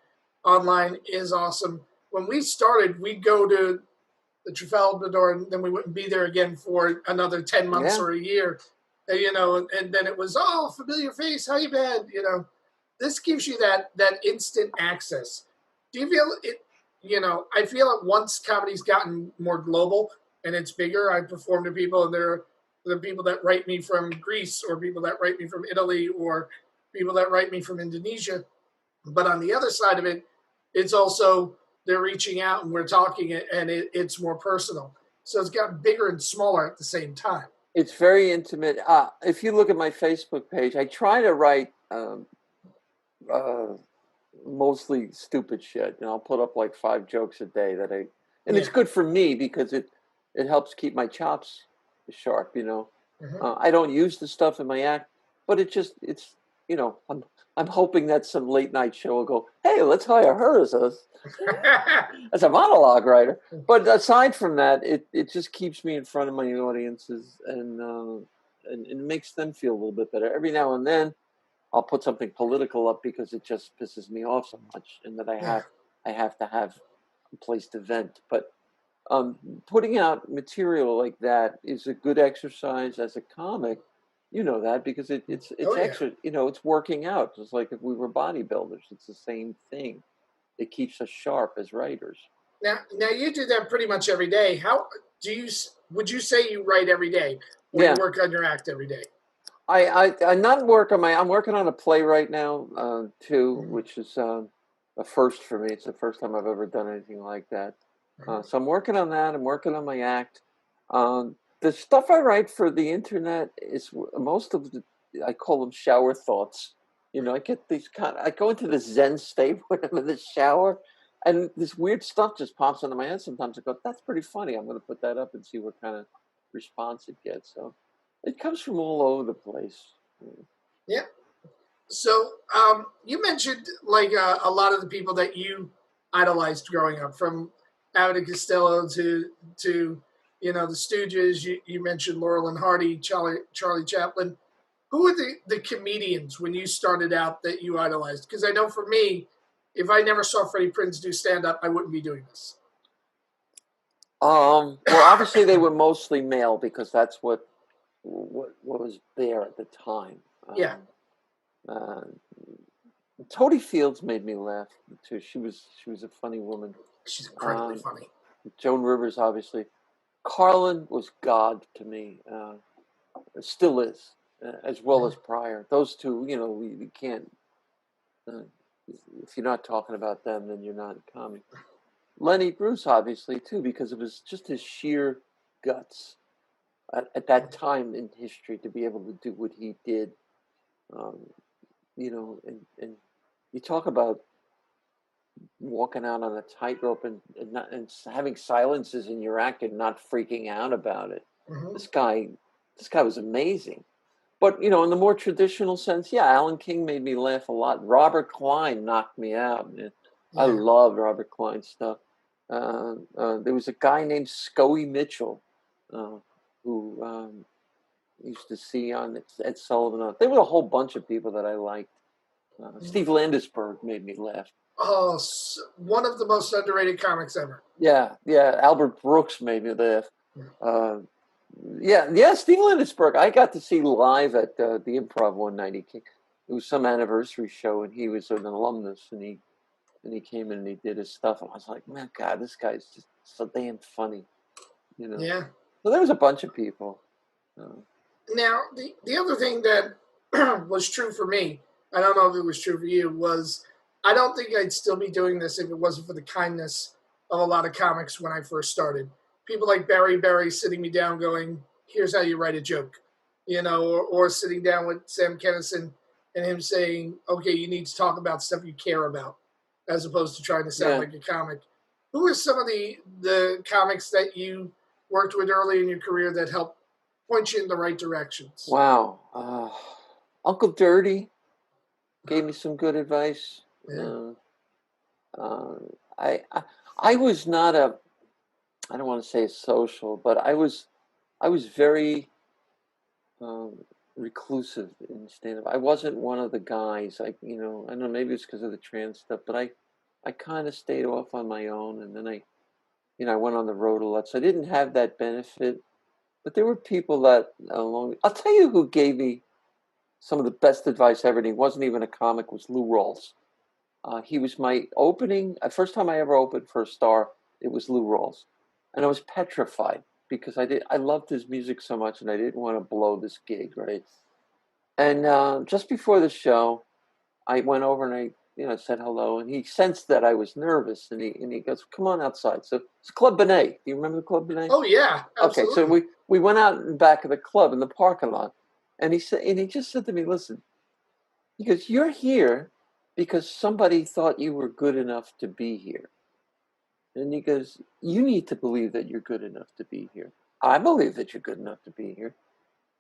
online is awesome. When we started, we'd go to the Trafalgar door, and then we wouldn't be there again for another 10 months or a year. And then it was, familiar face, how you been? This gives you that instant access. Do you feel it? I feel it once comedy's gotten more global and it's bigger. I perform to people, and there are people that write me from Greece, or people that write me from Italy, or people that write me from Indonesia. But on the other side of it, it's also they're reaching out and we're talking, and it's more personal. So it's gotten bigger and smaller at the same time. It's very intimate. If you look at my Facebook page, I try to write mostly stupid shit. I'll put up like 5 jokes a day it's good for me because it helps keep my chops sharp. I don't use the stuff in my act, but I'm hoping that some late night show will go, hey, let's hire her as a monologue writer. But aside from that, it just keeps me in front of my audiences and it makes them feel a little bit better. Every now and then I'll put something political up because it just pisses me off so much, and that I have to have a place to vent. But putting out material like that is a good exercise as a comic. That because it's extra. It's working out. Just like if we were bodybuilders, it's the same thing. It keeps us sharp as writers. Now you do that pretty much every day. How would you say you write every day? Or you work on your act every day? I'm working on a play right now, too, which is a first for me. It's the first time I've ever done anything like that. So I'm working on that. I'm working on my act. The stuff I write for the internet is most of I call them shower thoughts. I get these I go into the Zen state when I'm in the shower, and this weird stuff just pops into my head sometimes. I go, that's pretty funny. I'm going to put that up and see what kind of response it gets. So it comes from all over the place. Yeah. So you mentioned like a lot of the people that you idolized growing up, from Abbott and Costello to the Stooges. You mentioned Laurel and Hardy, Charlie Chaplin. Who were the comedians when you started out that you idolized? Because I know for me, if I never saw Freddie Prinze do stand-up, I wouldn't be doing this? Well, obviously they were mostly male because that's what was there at the time. Yeah. Toady Fields made me laugh too. She was a funny woman. She's incredibly funny. Joan Rivers, obviously. Carlin was God to me. Still is, as well as Pryor. Those two, you can't. If you're not talking about them, then you're not comedy. Lenny Bruce, obviously, too, because it was just his sheer guts at that time in history to be able to do what he did. And you talk about walking out on a tightrope and having silences in your act and not freaking out about it. Mm-hmm. This guy was amazing. But, in the more traditional sense, Alan King made me laugh a lot. Robert Klein knocked me out. Man. Yeah. I love Robert Klein's stuff. There was a guy named Scotti Mitchell who used to see on Ed Sullivan. There were a whole bunch of people that I liked. Steve Landesberg made me laugh. Oh, one of the most underrated comics ever. Yeah. Albert Brooks made me laugh. Steve Landesberg. I got to see live at the Improv one night. It was some anniversary show, and he was an alumnus, and he came in and he did his stuff, and I was like, man, God, this guy's just so damn funny, Yeah. So there was a bunch of people. Now, the other thing that was true for me, I don't know if it was true for you, was I don't think I'd still be doing this if it wasn't for the kindness of a lot of comics when I first started. People like Barry sitting me down going, here's how you write a joke, or sitting down with Sam Kinison and him saying, okay, you need to talk about stuff you care about, as opposed to trying to sound like a comic. Who are some of the comics that you worked with early in your career that helped point you in the right directions? Wow. Uncle Dirty gave me some good advice. Yeah. I was not I don't want to say social, but I was very reclusive in stand-up. I wasn't one of the guys. I don't know, maybe it's because of the trans stuff, but I kind of stayed off on my own, and then I went on the road a lot, so I didn't have that benefit. But there were people that I'll tell you who gave me some of the best advice ever, and he wasn't even a comic, was Lou Rawls. He was my first time I ever opened for a star, it was Lou Rawls. And I was petrified because I loved his music so much, and I didn't want to blow this gig, right? And just before the show, I went over and I said hello, and he sensed that I was nervous, and he goes, "Come on outside." So it's Club Benet. Do you remember the Club Benet? Oh yeah, absolutely. Okay, so we went out in the back of the club in the parking lot, and he just said to me, "Listen," he goes, "You're here because somebody thought you were good enough to be here." And he goes, "You need to believe that you're good enough to be here." I believe that you're good enough to be here.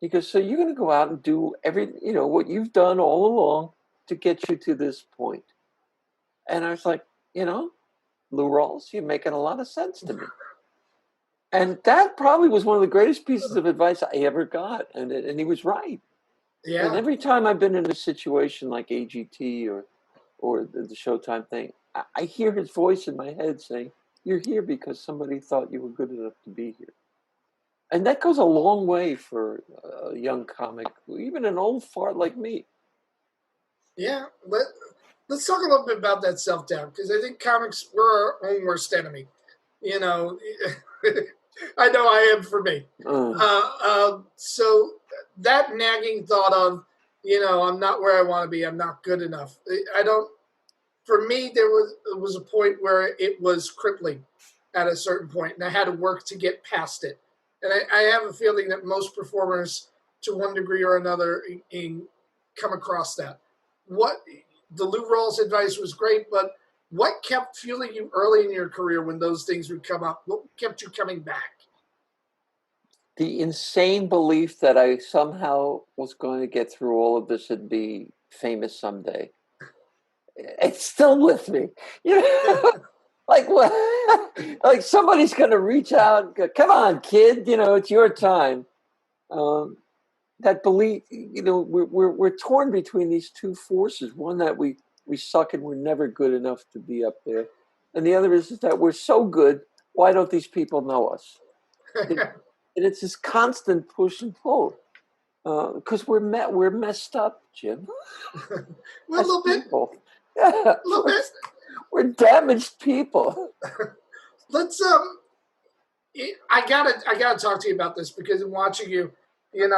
He goes, "So you're going to go out and do what you've done all along to get you to this point." And I was like, Lou Rawls, you're making a lot of sense to me. And that probably was one of the greatest pieces of advice I ever got. And he was right. Yeah. And every time I've been in a situation like AGT or the Showtime thing, I hear his voice in my head saying, "You're here because somebody thought you were good enough to be here." And that goes a long way for a young comic, even an old fart like me. Yeah. Let's talk a little bit about that self-doubt, because I think comics, we're our own worst enemy. I know I am for me. So that nagging thought of, I'm not where I want to be, I'm not good enough. For me, there was a point where it was crippling at a certain point, and I had to work to get past it. And I have a feeling that most performers, to one degree or another, come across that. The Lou Rawls advice was great, but what kept fueling you early in your career when those things would come up? What kept you coming back? The insane belief that I somehow was going to get through all of this and be famous someday. It's still with me. Like what? Like somebody's going to reach out and go, "Come on, kid, it's your time." That belief, we're torn between these two forces. One that we we suck and we're never good enough to be up there. And the other is that we're so good, why don't these people know us? And it's this constant push and pull. Because we're messed up, Jim. Well, a little bit. Yeah, a little bit. We're damaged people. Let's I gotta talk to you about this, because in watching you, and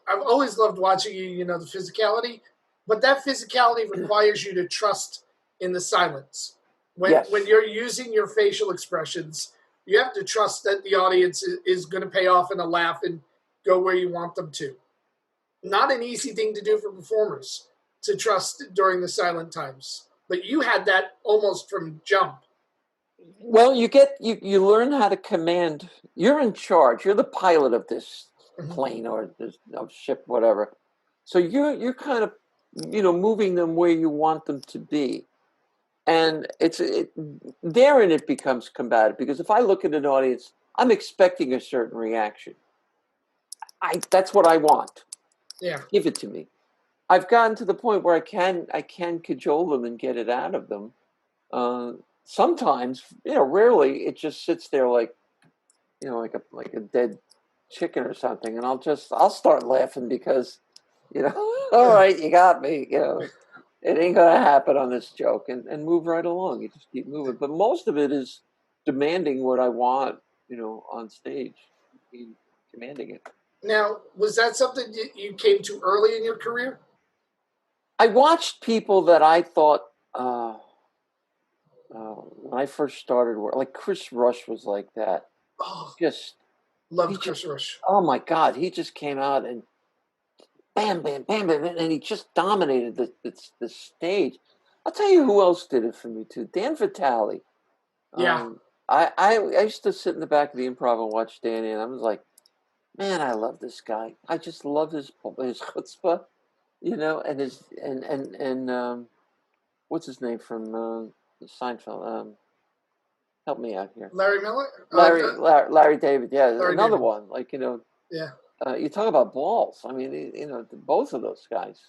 I've always loved watching you. The physicality, but that physicality requires you to trust in the silence. When you're using your facial expressions, you have to trust that the audience is going to pay off in a laugh and go where you want them to. Not an easy thing to do for performers, to trust during the silent times. But you had that almost from jump. Well, you learn how to command. You're in charge. You're the pilot of this plane or this ship, whatever. So you're kind of moving them where you want them to be, and therein it becomes combative, because if I look at an audience, I'm expecting a certain reaction. That's what I want. Yeah, give it to me. I've gotten to the point where I can cajole them and get it out of them. Sometimes, rarely, it just sits there like a dead chicken or something, and I'll start laughing because, all right, you got me. It ain't gonna happen on this joke, and move right along. You just keep moving. But most of it is demanding what I want, on stage, commanding it. Now, was that something you came to early in your career? I watched people that I thought, when I first started work, like Chris Rush was like that. Oh, loved Chris Rush. Oh my God, he just came out and bam, bam, bam, bam, and he just dominated the stage. I'll tell you who else did it for me too. Dan Vitale. Yeah. I used to sit in the back of the Improv and watch Danny, and I was like, man, I love this guy. I just love his chutzpah, and his and what's his name from Seinfeld? Help me out here. Larry Miller? Larry David, yeah. Larry Another David. one, like, Yeah. You talk about balls. I mean, both of those guys.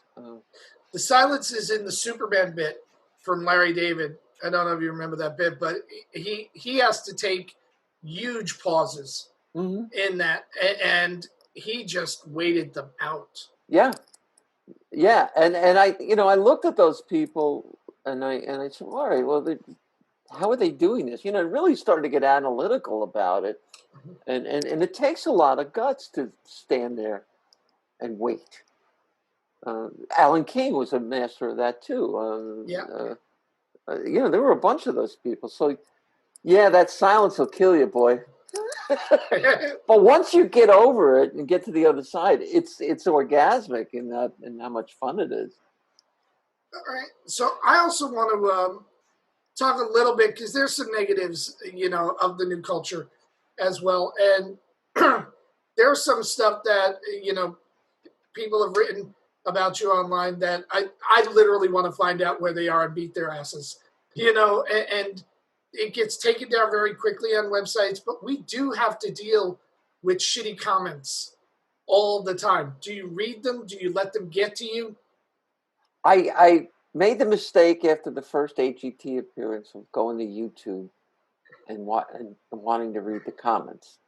The silence is in the Superman bit from Larry David. I don't know if you remember that bit, but he has to take huge pauses in that, and he just waited them out. Yeah. Yeah, and I looked at those people and I said, all right, well, how are they doing this? Really started to get analytical about it, and it takes a lot of guts to stand there and wait. Alan King was a master of that too. There were a bunch of those people. So, yeah, that silence will kill you, boy. But once you get over it and get to the other side, it's orgasmic in how much fun it is. All right. So I also want to talk a little bit, because there's some negatives, of the new culture as well, and there's some stuff that people have written about you online that I literally want to find out where they are and beat their asses, and it gets taken down very quickly on websites, but we do have to deal with shitty comments all the time. Do you read them? Do you let them get to you? I made the mistake after the first AGT appearance of going to YouTube and wanting to read the comments.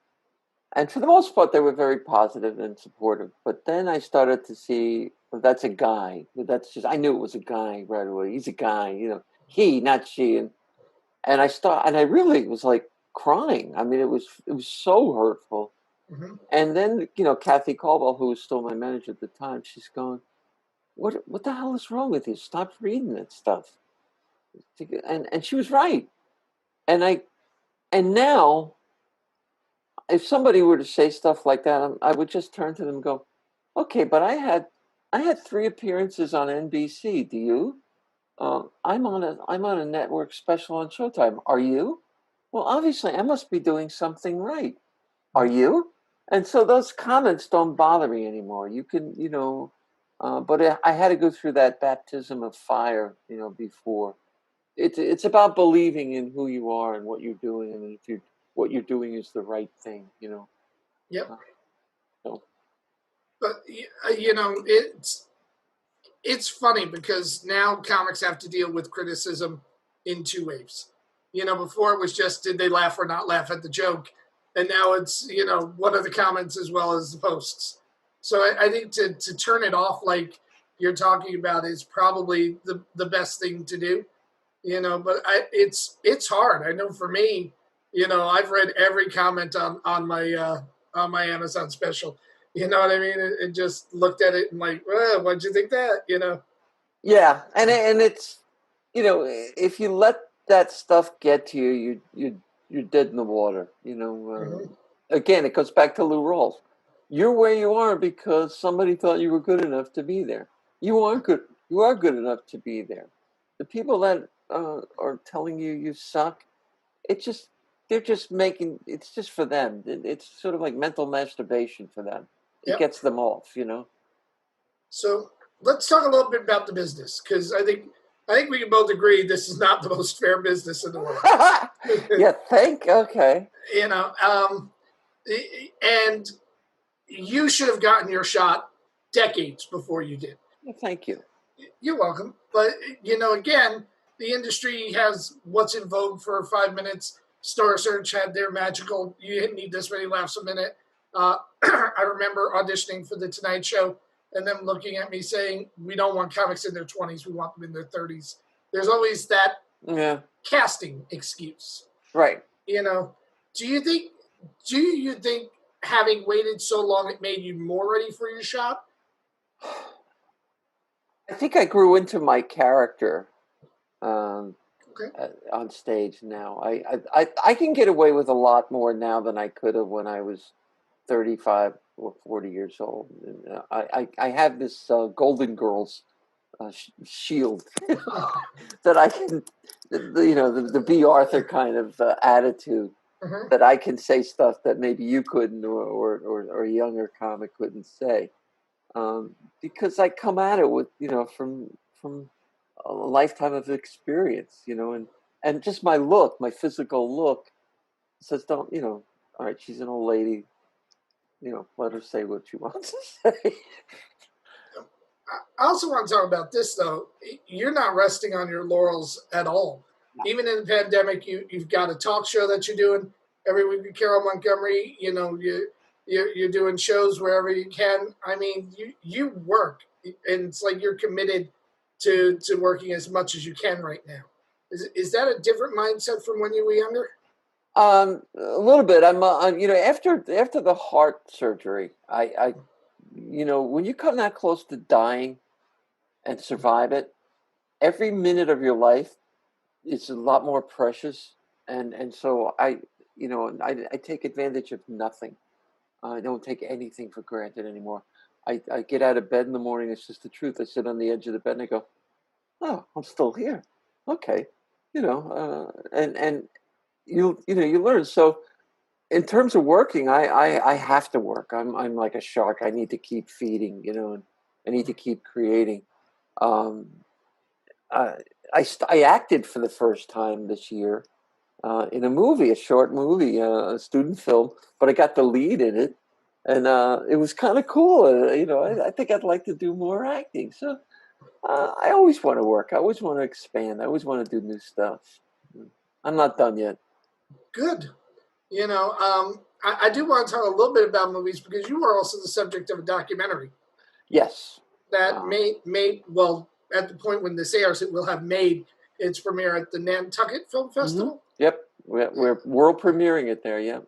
And for the most part, they were very positive and supportive. But then I started to see, well, that's a guy. I knew it was a guy right away. He's a guy, he, not she. And I really was like crying. I mean, it was so hurtful. Mm-hmm. And then, Kathy Caldwell, who was still my manager at the time, she's going, what the hell is wrong with you? Stop reading that stuff. And she was right. And now, if somebody were to say stuff like that, I would just turn to them and go, okay, but I had 3 appearances on NBC. Do you? I'm on a network special on Showtime. Are you? Well, obviously, I must be doing something right. Are you? And so those comments don't bother me anymore. You can, but I had to go through that baptism of fire, before. It's about believing in who you are and what you're doing, and if what you're doing is the right thing, Yep. So. But it's it's funny because now comics have to deal with criticism in two waves. Before it was just did they laugh or not laugh at the joke, and now it's what are the comments as well as the posts. So I think to turn it off like you're talking about is probably the best thing to do. But it's hard. I know for me, I've read every comment on my Amazon special. You know what I mean? And just looked at it and like, what'd you think that? Yeah, and it's if you let that stuff get to you, you're dead in the water. Again, it goes back to Lou Rawls. You're where you are because somebody thought you were good enough to be there. You are good. You are good enough to be there. The people that are telling you suck, they're just making. It's just for them. It's sort of like mental masturbation for them. It gets them off. So let's talk a little bit about the business because I think we can both agree this is not the most fair business in the world. Okay. And you should have gotten your shot decades before you did. Well, thank you. You're welcome. But, again, the industry has what's in vogue for 5 minutes. Star Search had their magical, you need this many laughs a minute. I remember auditioning for The Tonight Show and them looking at me saying, we don't want comics in their 20s, we want them in their 30s. There's always that casting excuse. Right. Do you think having waited so long it made you more ready for your shot? I think I grew into my character on stage now. I can get away with a lot more now than I could have when I was 35 or 40 years old. And, I have this Golden Girls shield that I can, the B. Arthur kind of attitude that I can say stuff that maybe you couldn't or a younger comic couldn't say. Because I come at it with, from a lifetime of experience, and just my look, my physical look says, don't, all right, she's an old lady, let her say what she wants to say. I also want to talk about this, though. You're not resting on your laurels at all. No. Even in the pandemic, you've got a talk show that you're doing every week with Carol Montgomery. You're doing shows wherever you can. I mean, you work, and it's like you're committed to working as much as you can right now. Is that a different mindset from when you were younger? A little bit. I'm, after the heart surgery, I when you come that close to dying and survive it, every minute of your life is a lot more precious, and so I take advantage of nothing. I don't take anything for granted anymore. I get out of bed in the morning. It's just the truth. I sit on the edge of the bed and I go, "Oh, I'm still here." Okay, and you learn. So, in terms of working, I have to work. I'm like a shark. I need to keep feeding, and I need to keep creating. I acted for the first time this year. In a movie, a short movie, a student film, but I got the lead in it, and it was kind of cool. I think I'd like to do more acting. So I always want to work. I always want to expand. I always want to do new stuff. I'm not done yet. Good. I do want to talk a little bit about movies because you were also the subject of a documentary. Yes. That made well, at the point when this airs, it will have made its premiere at the Nantucket Film Festival. Mm-hmm. Yep, we're world premiering it there. Yeah.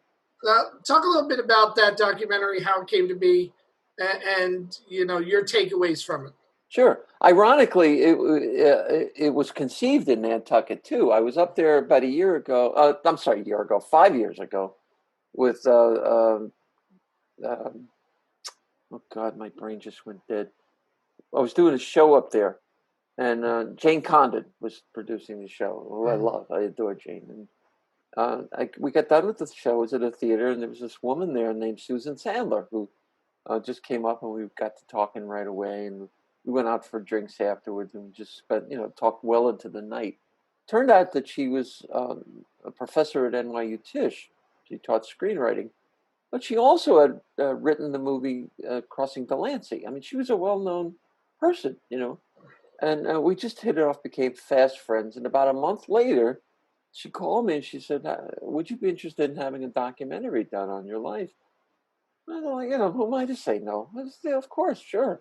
Talk a little bit about that documentary, how it came to be, and your takeaways from it. Sure. Ironically, it was conceived in Nantucket too. I was up there about a year ago. 5 years ago, with oh God, my brain just went dead. I was doing a show up there. And Jane Condon was producing the show, who I love. I adore Jane. And we got done with the show. It was at a theater, and there was this woman there named Susan Sandler who just came up, and we got to talking right away. And we went out for drinks afterwards, and just spent, talked well into the night. Turned out that she was a professor at NYU Tisch. She taught screenwriting, but she also had written the movie Crossing Delancey. I mean, she was a well-known person, And we just hit it off, became fast friends. And about a month later, she called me and she said, "Would you be interested in having a documentary done on your life?" I was like, who am I to say no? I said, "Yeah, of course, sure."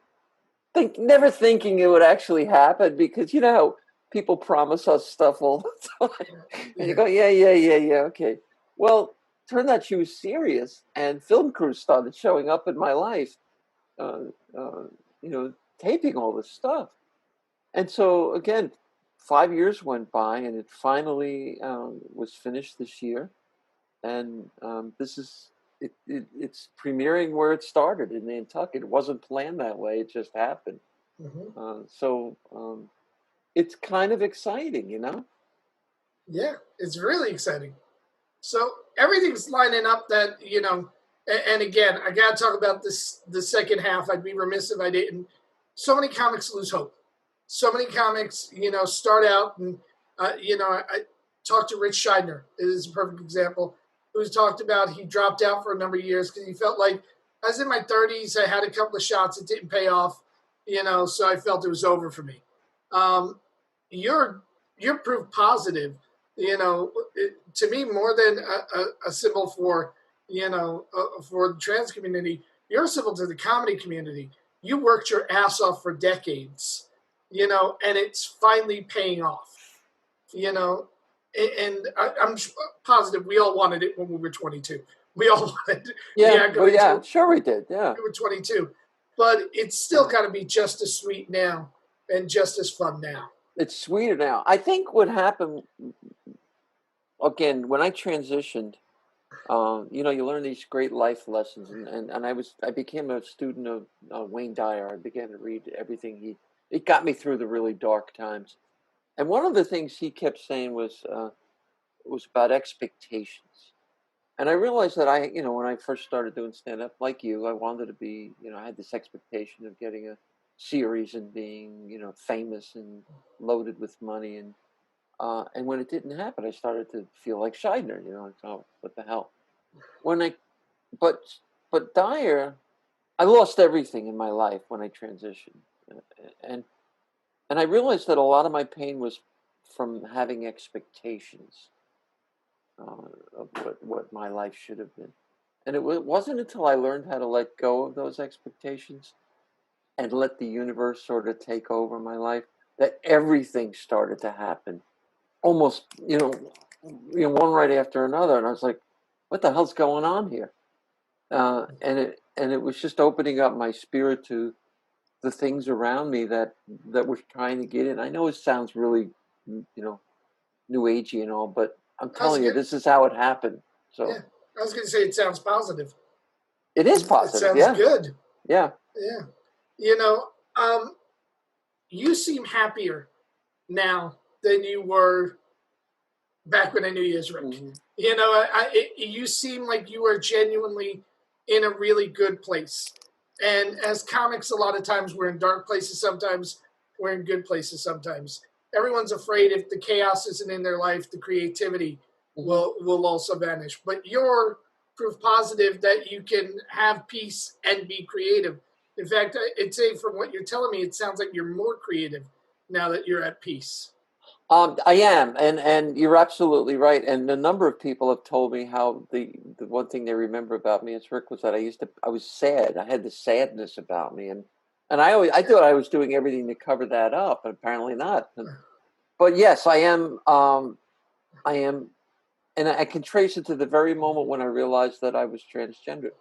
Never thinking it would actually happen, because you know how people promise us stuff all the time, and you go, yeah, okay. Well, turned out she was serious, and film crews started showing up in my life, uh, uh, taping all this stuff. And so again, 5 years went by, and it finally was finished this year. And it's premiering where it started in Nantucket. It wasn't planned that way; it just happened. So it's kind of exciting, Yeah, it's really exciting. So everything's lining up that, and again, I got to talk about this, the second half. I'd be remiss if I didn't. So many comics lose hope. So many comics, start out and, I talked to Rich Scheidner. It is a perfect example. Who's talked about he dropped out for a number of years because he felt like I was in my 30s. I had a couple of shots. It didn't pay off, so I felt it was over for me. You're proof positive, to me, more than a symbol for, for the trans community. You're a symbol to the comedy community. You worked your ass off for decades, and it's finally paying off, and I'm positive we all wanted it when we were 22. We all wanted, sure we did, yeah. We were 22, but it's still got to be just as sweet now and just as fun now. It's sweeter now. I think what happened, again, when I transitioned, you learn these great life lessons, and I became a student of Wayne Dyer. I began to read everything it got me through the really dark times. And one of the things he kept saying was about expectations. And I realized that when I first started doing stand-up, like you, I wanted to be, I had this expectation of getting a series and being, famous and loaded with money. And when it didn't happen, I started to feel like Scheidner, I thought, what the hell? But Dyer, I lost everything in my life when I transitioned. And I realized that a lot of my pain was from having expectations of what my life should have been. And it wasn't until I learned how to let go of those expectations and let the universe sort of take over my life that everything started to happen. Almost, one right after another. And I was like, what the hell's going on here? And it was just opening up my spirit to the things around me that was trying to get in. I know it sounds really, new agey and all, but I'm telling you, this is how it happened. So yeah. I was going to say it sounds positive. It is positive. It sounds good. Yeah. Yeah. You seem happier now than you were back when I knew you as Rick. Mm-hmm. You seem like you are genuinely in a really good place. And as comics, a lot of times we're in dark places. Sometimes we're in good places. Sometimes everyone's afraid if the chaos isn't in their life, the creativity will also vanish. But you're proof positive that you can have peace and be creative. In fact, I'd say from what you're telling me, it sounds like you're more creative now that you're at peace. I am, and you're absolutely right. And a number of people have told me how the one thing they remember about me as Rick was that I was sad. I had the sadness about me, and I thought I was doing everything to cover that up, but apparently not. But yes, I am, and I can trace it to the very moment when I realized that I was transgender,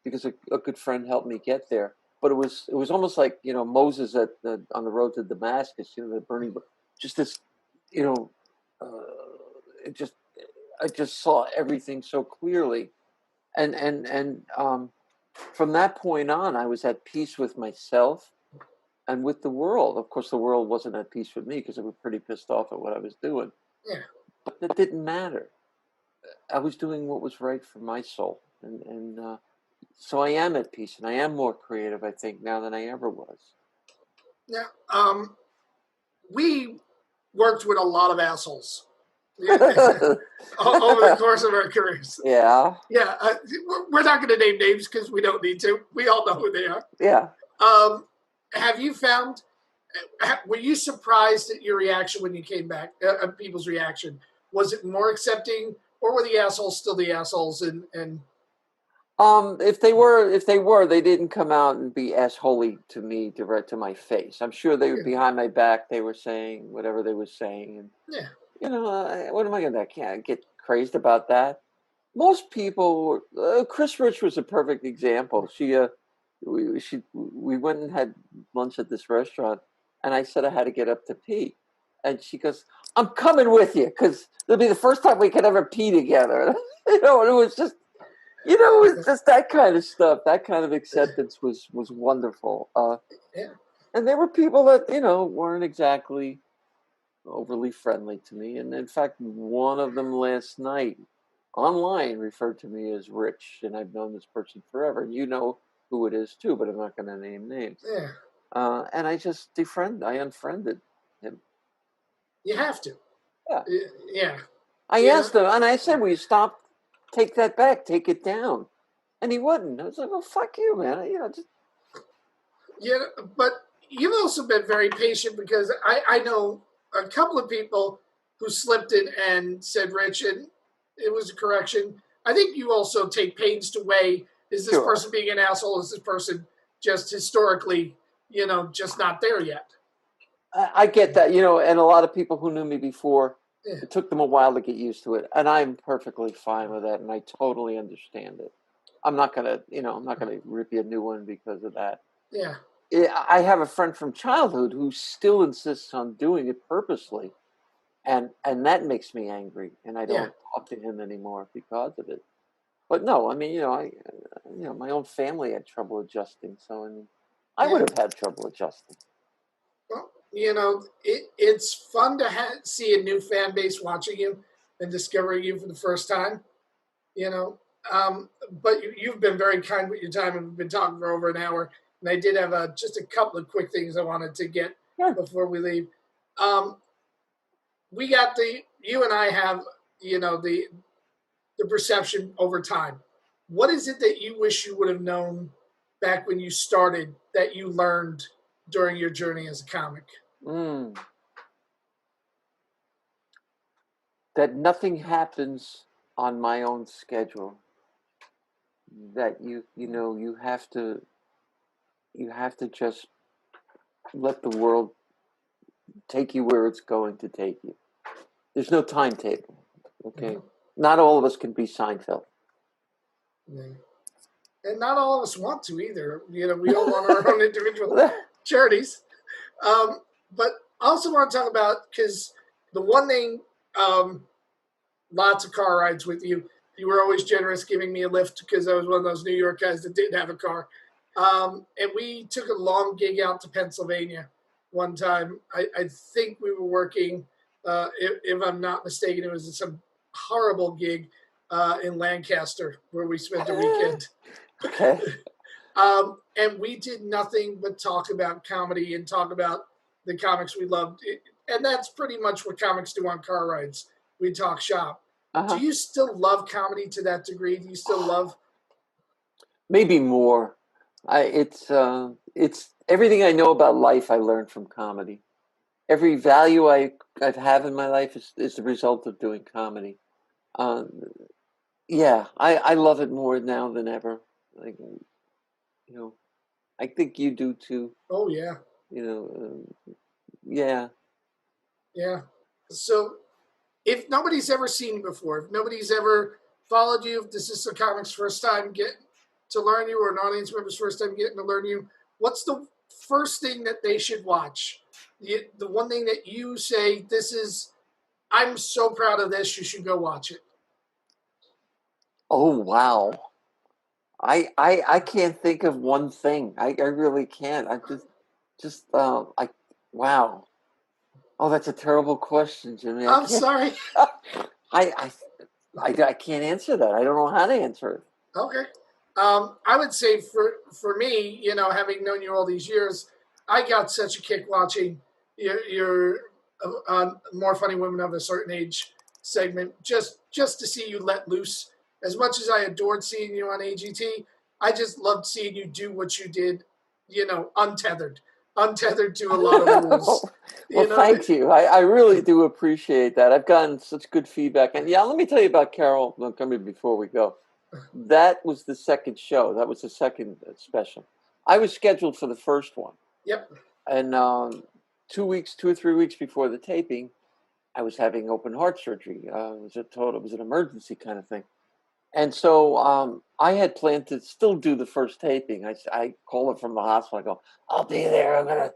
because a good friend helped me get there. But it was almost like Moses on the road to Damascus, the burning, just this. I just saw everything so clearly, and from that point on, I was at peace with myself and with the world. Of course, the world wasn't at peace with me because I was pretty pissed off at what I was doing. Yeah, but it didn't matter. I was doing what was right for my soul, and so I am at peace, and I am more creative, I think, now than I ever was. Yeah, we worked with a lot of assholes over the course of our careers. Yeah. Yeah. We're not going to name names because we don't need to. We all know who they are. Yeah. Have you found, were you surprised at your reaction when you came back? People's reaction, was it more accepting, or were the assholes still the assholes? And if they were, they didn't come out and be assholey to me direct to my face. I'm sure they were behind my back. They were saying whatever they were saying, and what am I gonna do? I can't get crazed about that. Most people, Chris Rich was a perfect example. We went and had lunch at this restaurant, and I said I had to get up to pee, and she goes, "I'm coming with you because it'll be the first time we could ever pee together." And it was just. It was just that kind of stuff. That kind of acceptance was wonderful. And there were people that, weren't exactly overly friendly to me. And in fact, one of them last night online referred to me as Rich, and I've known this person forever. And you know who it is too, but I'm not going to name names. Yeah. And I just unfriended him. You have to. Yeah. Yeah. I asked him, and I said, "Will you stop? Take that back. Take it down." And he wouldn't. I was like, "Well, fuck you, man." Yeah, but you've also been very patient because I know a couple of people who slipped in and said Rich, and it was a correction. I think you also take pains to weigh, is this person being an asshole? Is this person just historically, just not there yet? I get that, and a lot of people who knew me before, it took them a while to get used to it. And I'm perfectly fine with that, and I totally understand it. I'm not gonna rip you a new one because of that. Yeah. I have a friend from childhood who still insists on doing it purposely, and that makes me angry, and I don't talk to him anymore because of it. But no, I mean, my own family had trouble adjusting, so I would have had trouble adjusting. Well, it's fun to see a new fan base watching you and discovering you for the first time. But you've been very kind with your time, and we've been talking for over an hour. And I did have just a couple of quick things I wanted to get before we leave. We got you and I have, the perception over time. What is it that you wish you would have known back when you started that you learned during your journey as a comic? That nothing happens on my own schedule. That you have to just let the world take you where it's going to take you. There's no timetable. Okay. Mm-hmm. Not all of us can be Seinfeld. Yeah. And not all of us want to either. We all want our own individual charities. But I also want to talk about, because the one thing, lots of car rides with you. You were always generous giving me a lift because I was one of those New York guys that didn't have a car. And we took a long gig out to Pennsylvania one time. I think we were working, if I'm not mistaken, it was some horrible gig in Lancaster where we spent a weekend. Okay. And we did nothing but talk about comedy and talk about the comics we loved. And that's pretty much what comics do on car rides. We talk shop. Do you still love comedy to that degree? Do you still love? Maybe more. It's everything I know about life I learned from comedy. Every value I have in my life is the result of doing comedy. I love it more now than ever. I think you do too. Oh yeah. Yeah. Yeah. So, if nobody's ever seen you before, if nobody's ever followed you, if this is a comic's first time getting to learn you, or an audience member's first time getting to learn you, what's the first thing that they should watch? The one thing that you say, I'm so proud of this, you should go watch it. Oh, wow. I can't think of one thing. I really can't. Wow. Oh, that's a terrible question, Jimmy. I'm sorry. I can't answer that. I don't know how to answer it. Okay. I would say for me, having known you all these years, I got such a kick watching your More Funny Women of a Certain Age segment, just to see you let loose. As much as I adored seeing you on AGT, I just loved seeing you do what you did, untethered. untethered to a lot of rules. Well, thank you. I really do appreciate that. I've gotten such good feedback. And yeah, let me tell you about Carol Montgomery before we go. That was the second show. That was the second special. I was scheduled for the first one. Yep. And 2 or 3 weeks before the taping, I was having open heart surgery. It was an emergency kind of thing. And so I had planned to still do the first taping. I call her from the hospital. I go, I'll be there.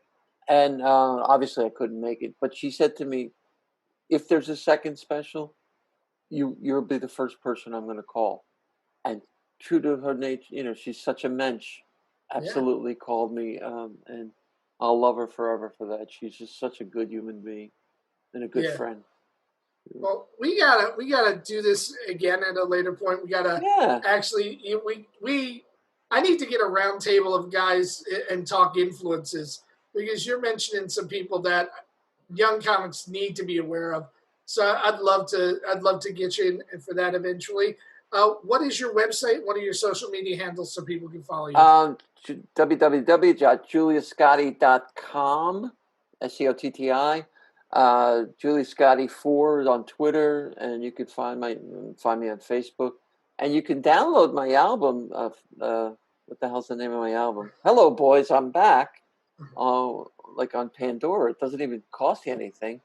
And obviously I couldn't make it. But she said to me, if there's a second special, you'll be the first person I'm going to call. And true to her nature, she's such a mensch. Absolutely called me. And I'll love her forever for that. She's just such a good human being and a good friend. Well, we gotta do this again at a later point. We gotta actually I need to get a round table of guys and talk influences, because you're mentioning some people that young comics need to be aware of. So I'd love to get you in for that eventually. What is your website? What are your social media handles so people can follow you? www.juliascotti.com, Scotti. Julie Scotti 4 on Twitter, and you can find me on Facebook, and you can download my album. What the hell's the name of my album? Hello, Boys, I'm Back. Like on Pandora. It doesn't even cost you anything.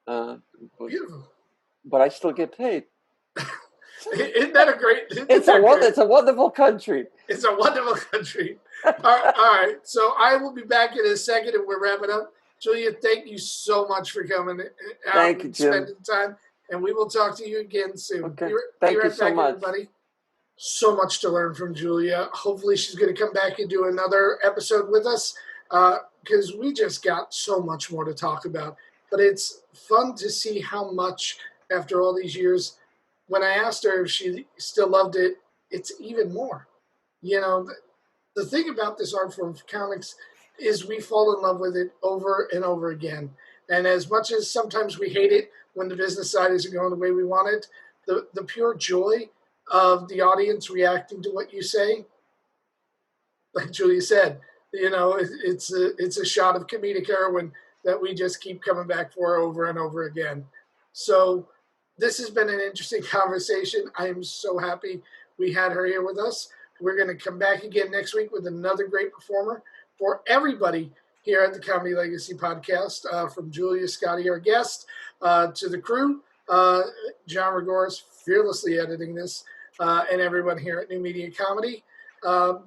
Beautiful. But I still get paid. Isn't that a great? It's a wonderful country. It's a wonderful country. All right. So I will be back in a second, and we're wrapping up. Julia, thank you so much for coming out and spending time. And we will talk to you again soon. Okay. Thank you so much. Everybody. So much to learn from Julia. Hopefully she's going to come back and do another episode with us, because we just got so much more to talk about. But it's fun to see how much, after all these years, when I asked her if she still loved it, it's even more. The thing about this art form of comics is we fall in love with it over and over again. And as much as sometimes we hate it when the business side isn't going the way we want it, the pure joy of the audience reacting to what you say, like Julia said, it's a shot of comedic heroin that we just keep coming back for over and over again. So this has been an interesting conversation. I am so happy we had her here with us. We're going to come back again next week with another great performer. For everybody here at the Comedy Legacy Podcast, from Julia Scotti, our guest, to the crew, John Regoris, fearlessly editing this, and everyone here at New Media Comedy.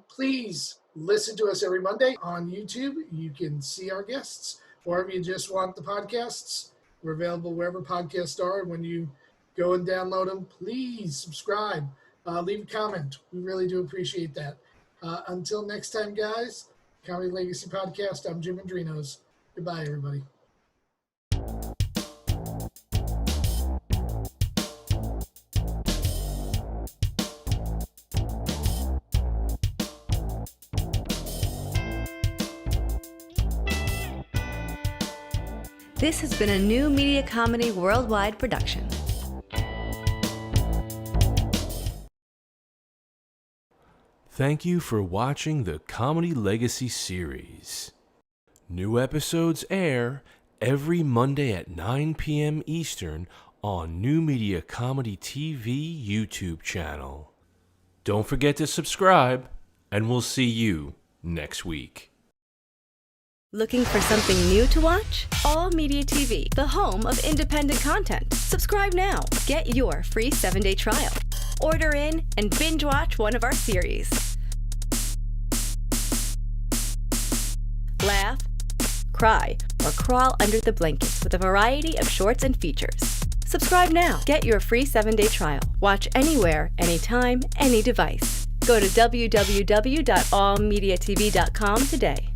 Please listen to us every Monday on YouTube. You can see our guests. Or if you just want the podcasts, we're available wherever podcasts are. When you go and download them, please subscribe. Leave a comment. We really do appreciate that. Until next time, guys. Comedy Legacy Podcast. I'm Jim Andrinos. Goodbye, everybody. This has been a New Media Comedy Worldwide production. Thank you for watching the Comedy Legacy series. New episodes air every Monday at 9 p.m. Eastern on New Media Comedy TV YouTube channel. Don't forget to subscribe, and we'll see you next week. Looking for something new to watch? All Media TV, the home of independent content. Subscribe now. Get your free 7-day trial. Order in and binge watch one of our series. Laugh, cry, or crawl under the blankets with a variety of shorts and features. Subscribe now. Get your free 7-day trial. Watch anywhere, anytime, any device. Go to www.allmediatv.com today.